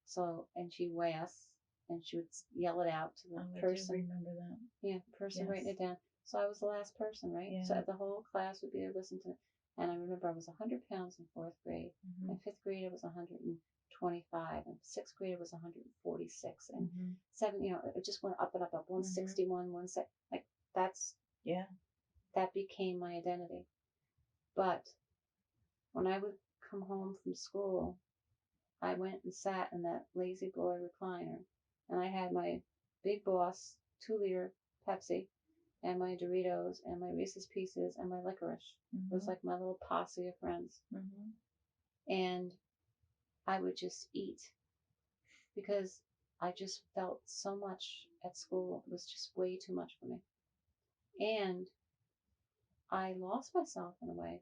So, and she'd weigh us, and she would yell it out to the Oh, I do person, remember that. yeah, the person writing Yes. it down. So I was the last person, right? Yeah. So the whole class would be there listening to it. And I remember I was 100 pounds in fourth grade. In Mhm. fifth grade, I was 125. And sixth grade, I was 146. And Mhm. seven, it just went up and up, up. Mhm. 161, like that's Yeah. that became my identity. But when I would come home from school, I went and sat in that lazy boy recliner, and I had my big boss 2 liter Pepsi and my Doritos and my Reese's Pieces and my licorice. It was Mhm. like my little posse of friends. Mhm. And I would just eat because I just felt so much at school. It was just way too much for me. And I lost myself in a way,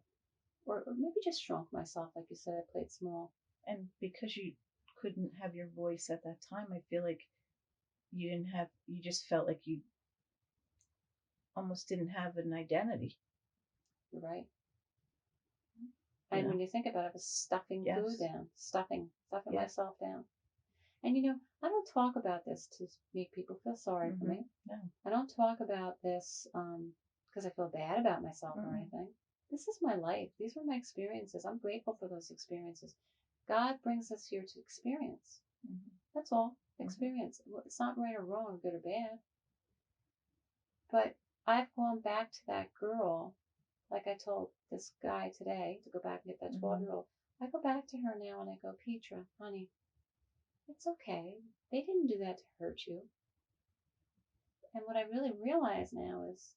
or maybe just shrunk myself. Like you said, I played small. And because you couldn't have your voice at that time, I feel like you just felt like you almost didn't have an identity, You're right. you And know? when you think about it, I was stuffing food Yes. down, stuffing Yeah. myself down. And I don't talk about this to make people feel sorry for me. No. I don't talk about this because I feel bad about myself or Mm-mm. anything. This is my life. These were my experiences. I'm grateful for those experiences. God brings us here to experience. Mm-hmm. That's all. Mm-hmm. Experience. It's not right or wrong, good or bad. But I've gone back to that girl, like I told this guy today to go back and get that 12-year-old. I go back to her now and I go, Petra, honey, it's okay. They didn't do that to hurt you. And what I really realize now is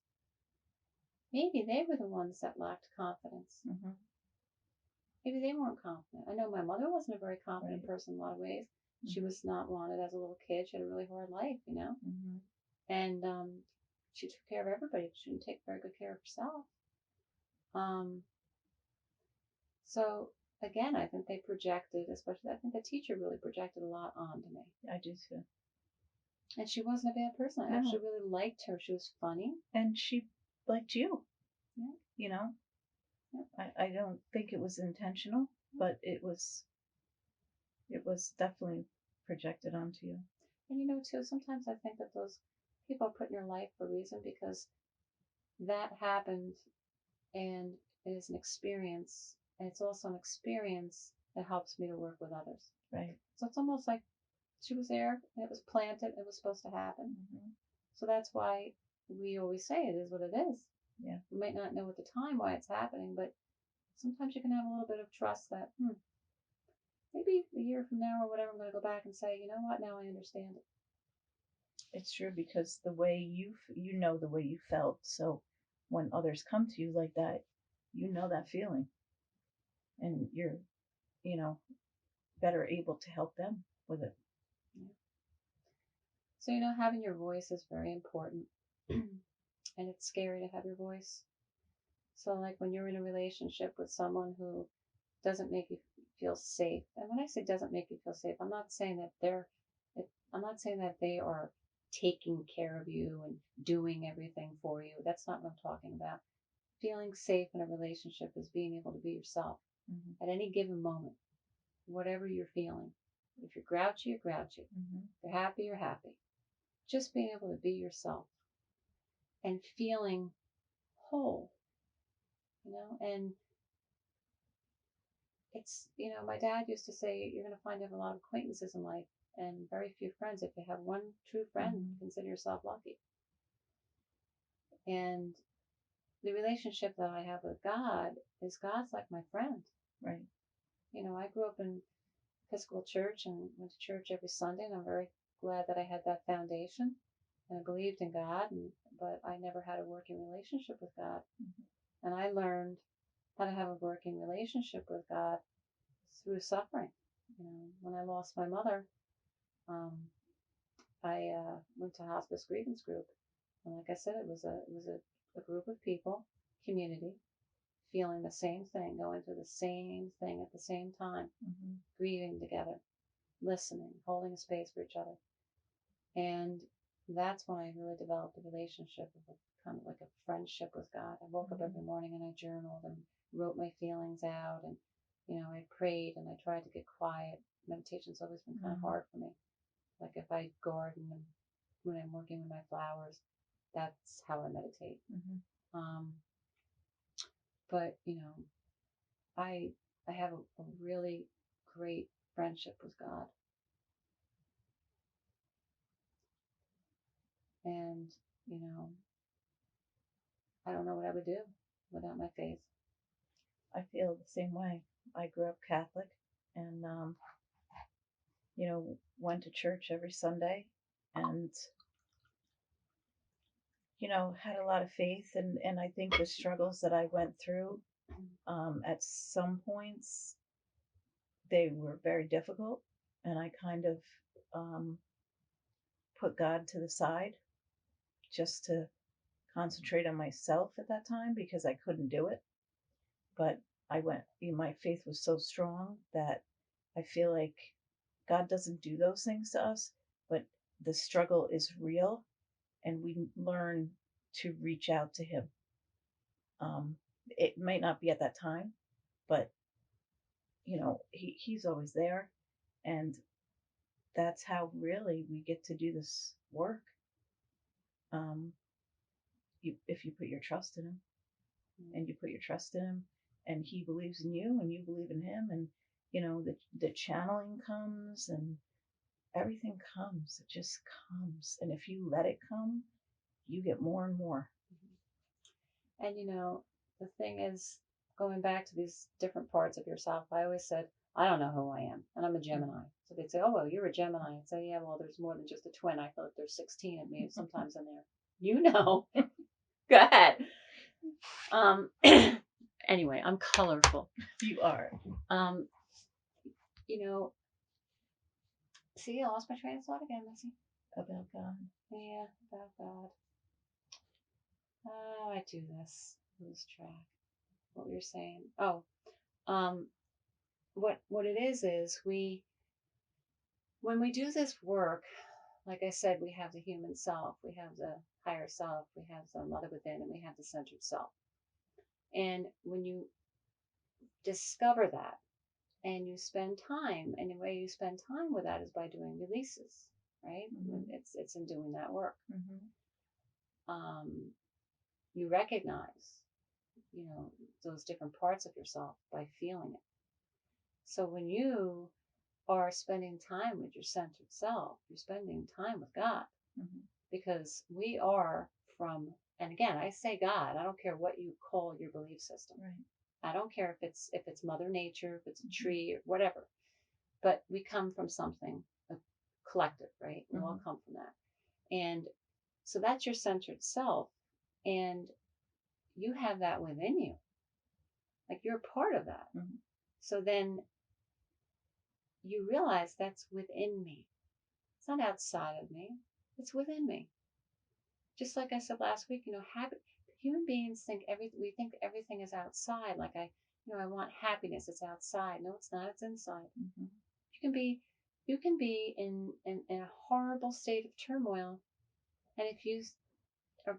maybe they were the ones that lacked confidence. Mm-hmm. Maybe they weren't confident. I know my mother wasn't a very confident Right. person in a lot of ways. She Mm-hmm. was not wanted as a little kid. She had a really hard life. Mm-hmm. And she took care of everybody. She didn't take very good care of herself. Um, so again, I think they projected, especially I think the teacher really projected a lot onto me. I do too. And she wasn't a bad person. I No. actually really liked her. She was funny. And she liked you, Yeah. you know? Yeah. I don't think it was intentional, but it was definitely projected onto you. And too, sometimes I think that those people are put in your life for a reason because that happened and it is an experience. And it's also an experience that helps me to work with others. Right. So it's almost like she was there and it was planted, it was supposed to happen. Mm-hmm. So that's why we always say it is what it is. Yeah. We might not know at the time why it's happening, but sometimes you can have a little bit of trust that, maybe a year from now or whatever, I'm going to go back and say, you know what, now I understand it. It's true because the way you know the way you felt. So when others come to you like that, you know that feeling, and you're, you know, better able to help them with it. Yeah. So, having your voice is very important. And it's scary to have your voice. So, like when you're in a relationship with someone who doesn't make you feel safe, and when I say doesn't make you feel safe, I'm not saying that they are taking care of you and doing everything for you. That's not what I'm talking about. Feeling safe in a relationship is being able to be yourself Mm-hmm. at any given moment, whatever you're feeling. If you're grouchy, you're grouchy. Mm-hmm. If you're happy, you're happy. Just being able to be yourself and feeling whole, and my dad used to say, you're going to find you have a lot of acquaintances in life and very few friends. If you have one true friend, Mm-hmm. consider yourself lucky. And the relationship that I have with God is God's like my friend. Right. I grew up in Episcopal church and went to church every Sunday, and I'm very glad that I had that foundation and I believed in God, but I never had a working relationship with God. Mm-hmm. And I learned how to have a working relationship with God through suffering. When I lost my mother, um, I went to hospice grievance group, and like I said, it was a group of people, community, feeling the same thing, going through the same thing at the same time, Mm-hmm. grieving together, listening, holding a space for each other. And that's when I really developed a relationship of kind of like a friendship with God. I woke up Mm-hmm. every morning and I journaled and wrote my feelings out, and I prayed and I tried to get quiet. Meditation's always been kind of Mm-hmm. hard for me. Like if I garden and when I'm working with my flowers, that's how I meditate. Mm-hmm. Um, but I I have a really great friendship with God, and you know I don't know what I would do without my faith. I feel the same way. I grew up Catholic, and went to church every Sunday, and had a lot of faith, and I think the struggles that I went through, at some points they were very difficult, and I kind of um, put God to the side just to concentrate on myself at that time because I couldn't do it. But my faith was so strong that I feel like God doesn't do those things to us, but the struggle is real and we learn to reach out to Him. It might not be at that time, but He's always there. And that's how really we get to do this work. Um, if you put your trust in Him and you put your trust in Him and He believes in you and you believe in Him, and the channeling comes and everything comes. It just comes. And if you let it come, you get more and more. And the thing is, going back to these different parts of yourself, I always said, I don't know who I am. And I'm a Gemini. So they'd say, oh, well, you're a Gemini. I'd say, yeah, well, there's more than just a twin. I feel like there's 16 of me sometimes in there. Go ahead. Anyway, I'm colorful. You are. You know, see, I lost my train of thought again, Missy. About God. Yeah, about God. Oh, I do this. Lose track. What we were saying. Oh, what it is when we do this work, like I said, we have the human self, we have the higher self, we have the mother within, and we have the centered self. And when you discover that and you spend time, and the way you spend time with that is by doing releases, right? Mm-hmm. It's in doing that work. Mm-hmm. You recognize, those different parts of yourself by feeling it. So when you are spending time with your centered self, you're spending time with God. Mm-hmm. Because we are and again, I say God, I don't care what you call your belief system. Right. I don't care if it's Mother Nature, if it's a tree, or whatever. But we come from something, a collective, right? We all come from that. And so that's your centered self. And you have that within you. Like you're a part of that. Mm-hmm. So then you realize that's within me. It's not outside of me. It's within me. Just like I said last week, human beings we think everything is outside. Like I want happiness. It's outside. No, it's not. It's inside. Mm-hmm. You can be in a horrible state of turmoil, and if you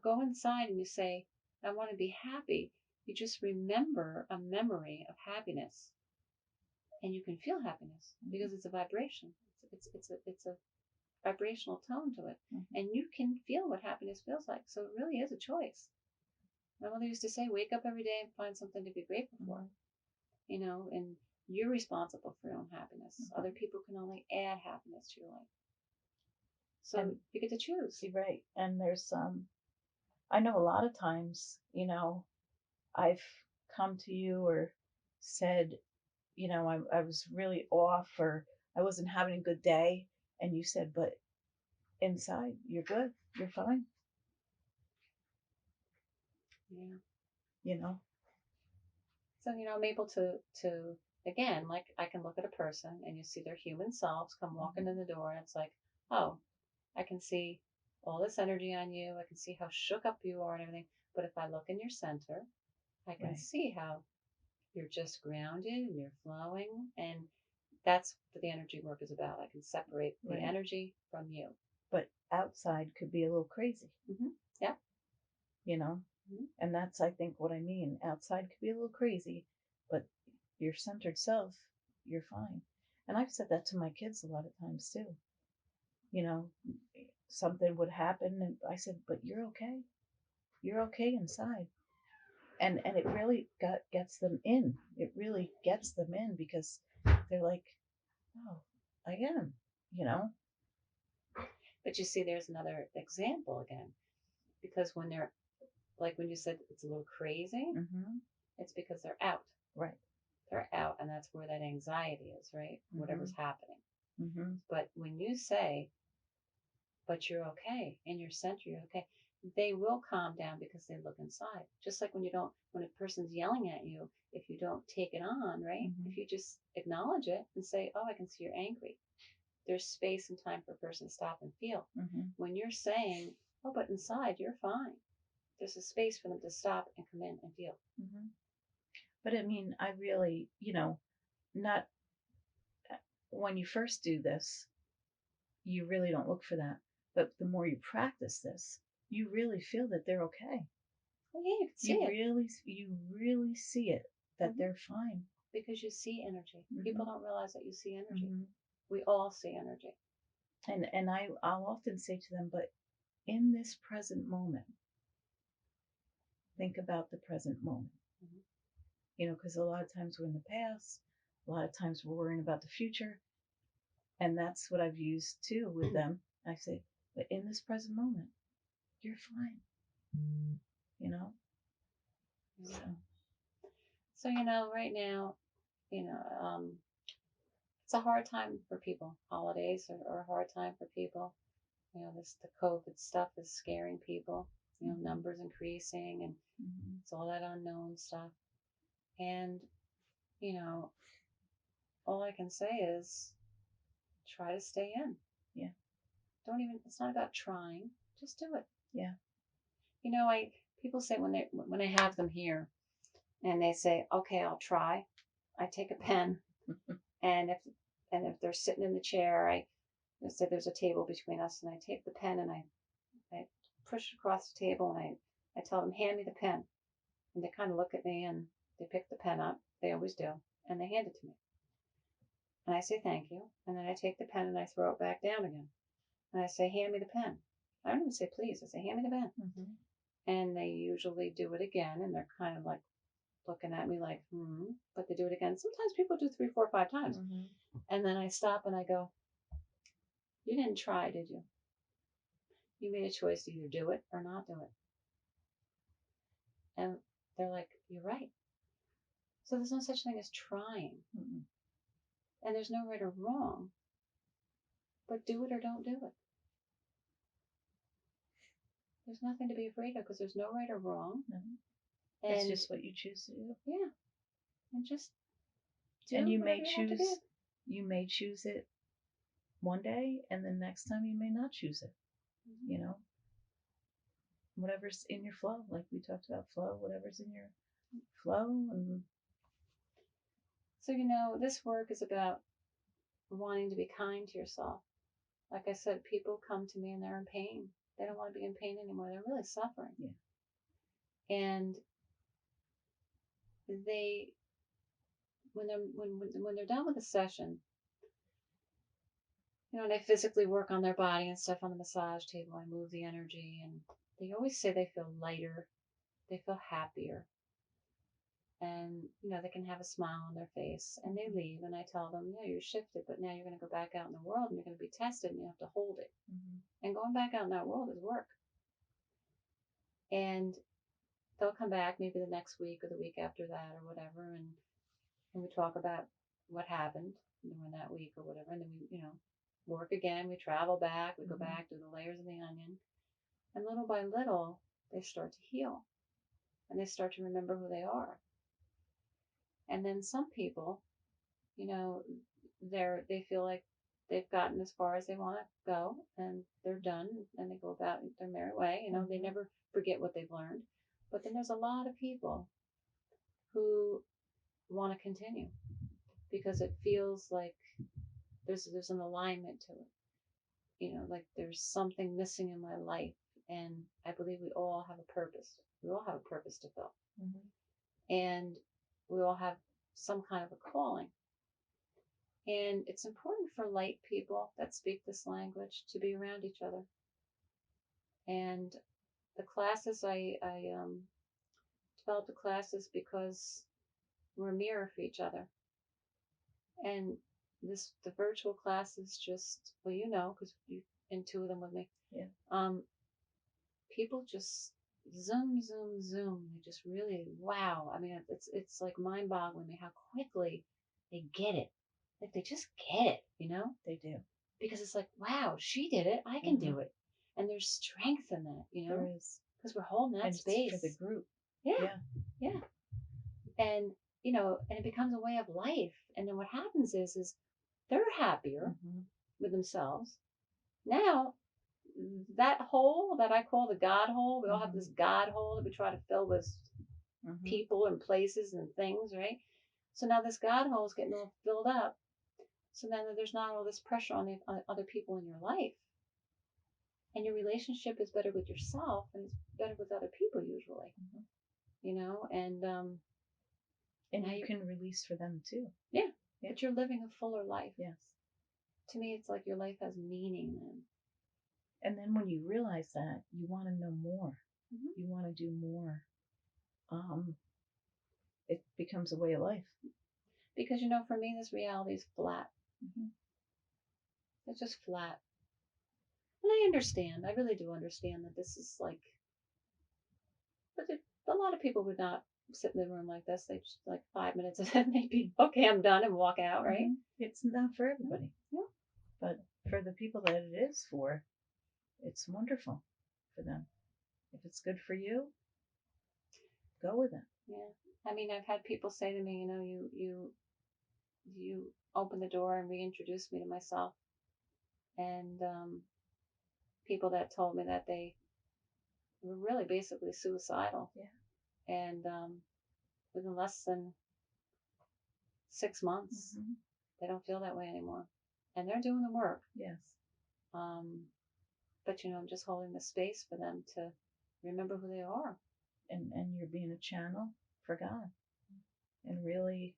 go inside and you say, "I want to be happy," you just remember a memory of happiness, and you can feel happiness because it's a vibration. It's a vibrational tone to it. Mm-hmm. And you can feel what happiness feels like. So it really is a choice. My mother used to say, wake up every day and find something to be grateful for. And you're responsible for your own happiness. Mm-hmm. Other people can only add happiness to your life. So you get to choose. You're right. And there's I know a lot of times, I've come to you or said, I was really off or I wasn't having a good day. And you said, but inside, you're good. You're fine. Yeah. So, I'm able to again, like I can look at a person and you see their human selves come walking in the door and it's like, oh, I can see all this energy on you. I can see how shook up you are and everything. But if I look in your center, I can see how you're just grounded and you're flowing. And that's what the energy work is about. I can separate the energy from you. But outside could be a little crazy. Mm-hmm. Yeah. Mm-hmm. And that's, I think, what I mean. Outside could be a little crazy, but your centered self, you're fine. And I've said that to my kids a lot of times too. Something would happen and I said, but you're okay. You're okay inside. And it really gets them in. It really gets them in because they're like, oh, I am. But you see, there's another example again. Because when they're, like when you said it's a little crazy, mm-hmm. It's because they're out. Right. They're out, and that's where that anxiety is, right? Mm-hmm. Whatever's happening. Mm-hmm. But when you say, but you're okay, in your center, you're okay, they will calm down because they look inside. Just like when a person's yelling at you, if you don't take it on, right? Mm-hmm. If you just acknowledge it and say, oh, I can see you're angry. There's space and time for a person to stop and feel. Mm-hmm. When you're saying, oh, but inside, you're fine. There's a space for them to stop and come in and feel. Hmm. But I mean, I really, not when you first do this, you really don't look for that. But the more you practice this, you really feel that they're okay. Oh yeah, you can see it. You really see it that Hmm. they're fine. Because you see energy. Hmm. People don't realize that you see energy. Hmm. We all see energy. And I'll often say to them, but in this present moment, think about the present moment. Hmm. Because a lot of times we're in the past, a lot of times we're worrying about the future, and that's what I've used too with them. I say, but in this present moment, you're fine. You know. Yeah. So. So right now, you know, um, it's a hard time for people. Holidays are a hard time for people. This the COVID stuff is scaring people. Hmm. Numbers increasing, and Hmm. it's all that unknown stuff. And you know, all I can say is try to stay in. Yeah. Don't even. It's not about trying. Just do it. Yeah. I people say when I have them here, and they say, "Okay, I'll try." I take a pen, and if they're sitting in the chair, let's say there's a table between us, and I take the pen and I push it across the table, and I tell them, "Hand me the pen." And they kind of look at me and they pick the pen up. They always do, and they hand it to me. And I say thank you, and then I take the pen and I throw it back down again. And I say, "Hand me the pen." I don't even say please. I say, "Hand me the pen." Hmm. And they usually do it again, and they're kind of like looking at me like, but they do it again. Sometimes people do three, four, five times. Hmm. And then I stop and I go, "You didn't try, did you? You made a choice to either do it or not do it." And they're like, "You're right." So there's no such thing as trying. Hmm. And there's no right or wrong, but do it or don't do it. There's nothing to be afraid of because there's no right or wrong. No, it's And just what you choose to do. yeah, and just And do whatever you have to do. you may choose it one day, and the next time you may not choose it. Mm-hmm. You know, whatever's in your flow, like we talked about flow, whatever's in your flow, and So, this work is about wanting to be kind to yourself. Like I said, people come to me and they're in pain. They don't want to be in pain anymore. They're really suffering. yeah. And they, when they're done with the session, and I physically work on their body and stuff on the massage table. I move the energy, and they always say they feel lighter, they feel happier, and they can have a smile on their face. And they Hmm. leave, and I tell them, "Yeah, you're shifted, but now you're going to go back out in the world, and you're going to be tested, and you have to hold it." Hmm. And going back out in that world is work. And they'll come back maybe the next week or the week after that or whatever, and we talk about what happened during that week or whatever, and then we work again. We travel back, we go Hmm. back to the layers of the onion, and little by little they start to heal, and they start to remember who they are. And then some people, you know they feel like they've gotten as far as they want to go, and they're done, and they go about their merry way. They Hmm. never forget what they've learned. But then there's a lot of people who want to continue because it feels like there's an alignment to it. Like there's something missing in my life, and I believe we all have a purpose. We all have a purpose to fill, Hmm. and we all have some kind of a calling. And it's important for light people that speak this language to be around each other. And the classes, I developed the classes because we're a mirror for each other. And the virtual classes just, well, because you've in two of them with me. Yeah. Um, People just zoom. They just really, wow. I mean, it's like mind boggling me how quickly they get it. Like they just get it. They do. Because it's like, wow, she did it. I can Hmm. do it. And there's strength in that. There is, Because we're holding that and it's for the space. group. Yeah, Yeah. yeah. And, and it becomes a way of life. And then what happens is they're happier Hmm. with themselves. Now that hole that I call the God hole, we all have Mhm. this God hole that we try to fill with Mhm. people and places and things, right? So now this God hole is getting all filled up. So then there's not all this pressure on the other people in your life. And your relationship is better with yourself and it's better with other people usually, Mhm. and And now you you, can release for them too. yeah, Yeah. but you're living a fuller life. Yes. To me, it's like your life has meaning then. And then when you realize that, you want to know more. Mm-hmm. You want to do more. Um, it becomes a way of life. Because, for me, this reality is flat. Mhm. It's just flat. And I understand. I really do understand that this is like, but a lot of people would not sit in the room like this. They just like 5 minutes and then they'd be, okay, I'm done and walk out, right? Mhm. It's not for everybody, Yeah. but for the people that it is for, it's wonderful for them. If it's good for you, go with it. Yeah. I mean, I've had people say to me, you opened the door and reintroduced me to myself. And people that told me that they were really basically suicidal. Yeah. And within less than 6 months, Mhm. they don't feel that way anymore. And they're doing the work. Yes. Um, but, I'm just holding the space for them to remember who they are. And you're being a channel for God, and really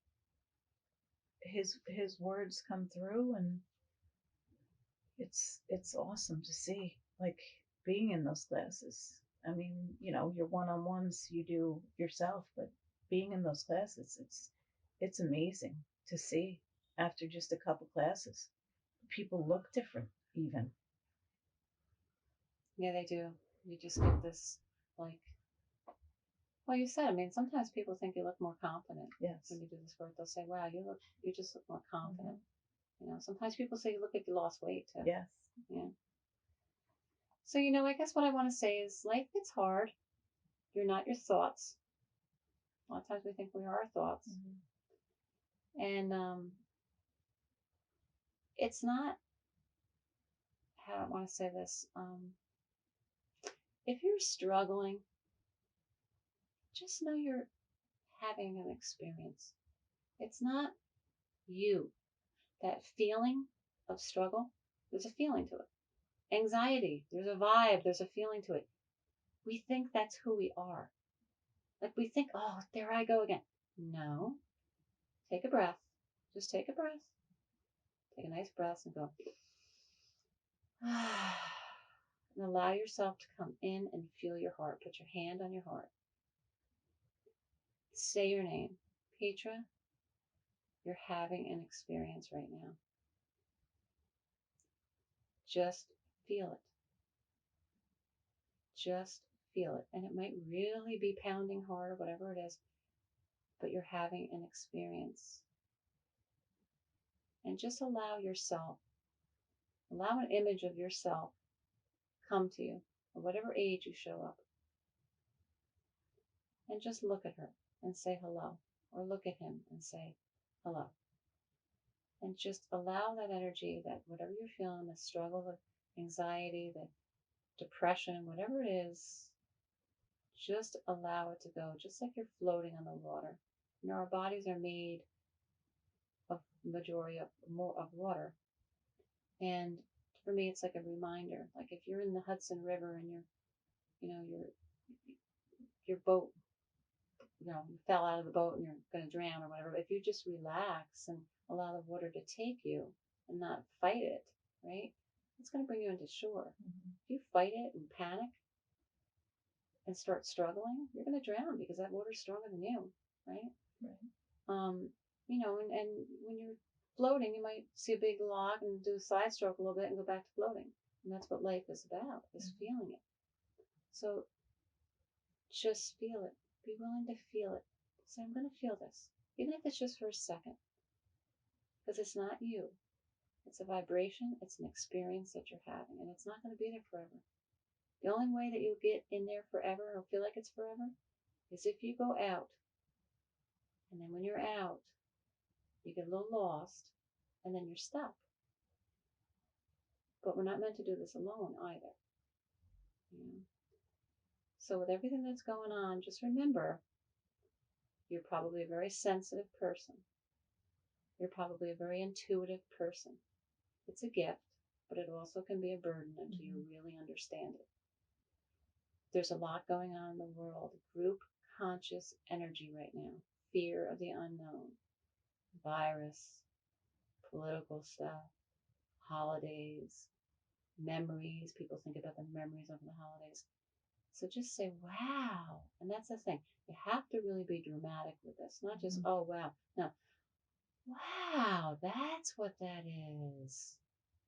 his words come through, and it's awesome to see, like, being in those classes. I mean, your one-on-ones you do yourself, but being in those classes, it's amazing to see after just a couple classes. People look different even. Yeah, they do. You just get this, like, well, you said, I mean, sometimes people think you look more confident Yes. when you do this work. They'll say, wow, you just look more confident. Hmm. Sometimes people say you look like you lost weight too. Yes. Yeah. So, I guess what I want to say is life gets hard. You're not your thoughts. A lot of times we think we are our thoughts. Hmm. And it's not, how do I want to say this? If you're struggling, just know you're having an experience. It's not you. That feeling of struggle, there's a feeling to it. Anxiety, there's a vibe, there's a feeling to it. We think that's who we are. Like we think, oh, there I go again. No. Take a breath. Just take a breath. Take a nice breath and go. And allow yourself to come in and feel your heart. Put your hand on your heart. Say your name. Petra, you're having an experience right now. Just feel it. Just feel it. And it might really be pounding hard or whatever it is, but you're having an experience. And just allow an image of yourself come to you, at whatever age you show up, and just look at her and say hello, or look at him and say hello. And just allow that energy, that whatever you're feeling, the struggle, the anxiety, the depression, whatever it is, just allow it to go, just like you're floating on the water. Our bodies are made of majority of more of water. And for me, it's like a reminder. Like if you're in the Hudson River and your boat, you fell out of the boat and you're going to drown or whatever. If you just relax and allow the water to take you and not fight it, right? It's going to bring you into shore. Hmm. If you fight it and panic and start struggling, you're going to drown because that water's stronger than you, right? Right. Um, and when you're floating, you might see a big log and do a side stroke a little bit and go back to floating. And that's what life is about, is Hmm. feeling it. So just feel it. Be willing to feel it. Say, I'm going to feel this, even if it's just for a second, because it's not you. It's a vibration. It's an experience that you're having, and it's not going to be there forever. The only way that you'll get in there forever or feel like it's forever is if you go out. And then when you're out, you get a little lost, and then you're stuck. But we're not meant to do this alone either. You know? So, with everything that's going on, just remember you're probably a very sensitive person. You're probably a very intuitive person. It's a gift, but it also can be a burden until Mm-hmm. you really understand it. There's a lot going on in the world, group conscious energy right now, fear of the unknown, virus, political stuff, holidays, memories. People think about the memories of the holidays. So just say, wow. And that's the thing. You have to really be dramatic with this, not just, Mm-hmm. oh, wow. No, wow, that's what that is.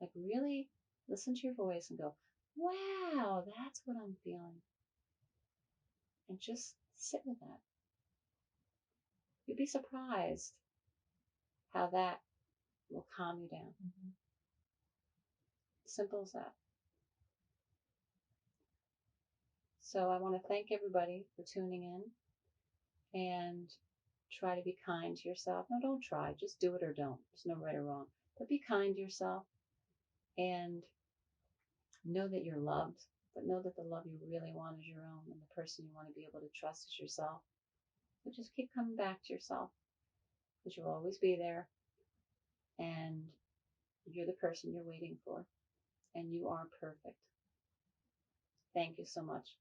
Like, really listen to your voice and go, wow, that's what I'm feeling. And just sit with that. You'd be surprised how that will calm you down. Mm-hmm. Simple as that. So I want to thank everybody for tuning in and try to be kind to yourself. No, don't try. Just do it or don't. There's no right or wrong. But be kind to yourself and know that you're loved, but know that the love you really want is your own and the person you want to be able to trust is yourself. But just keep coming back to yourself because you'll always be there and you're the person you're waiting for and you are perfect. Thank you so much.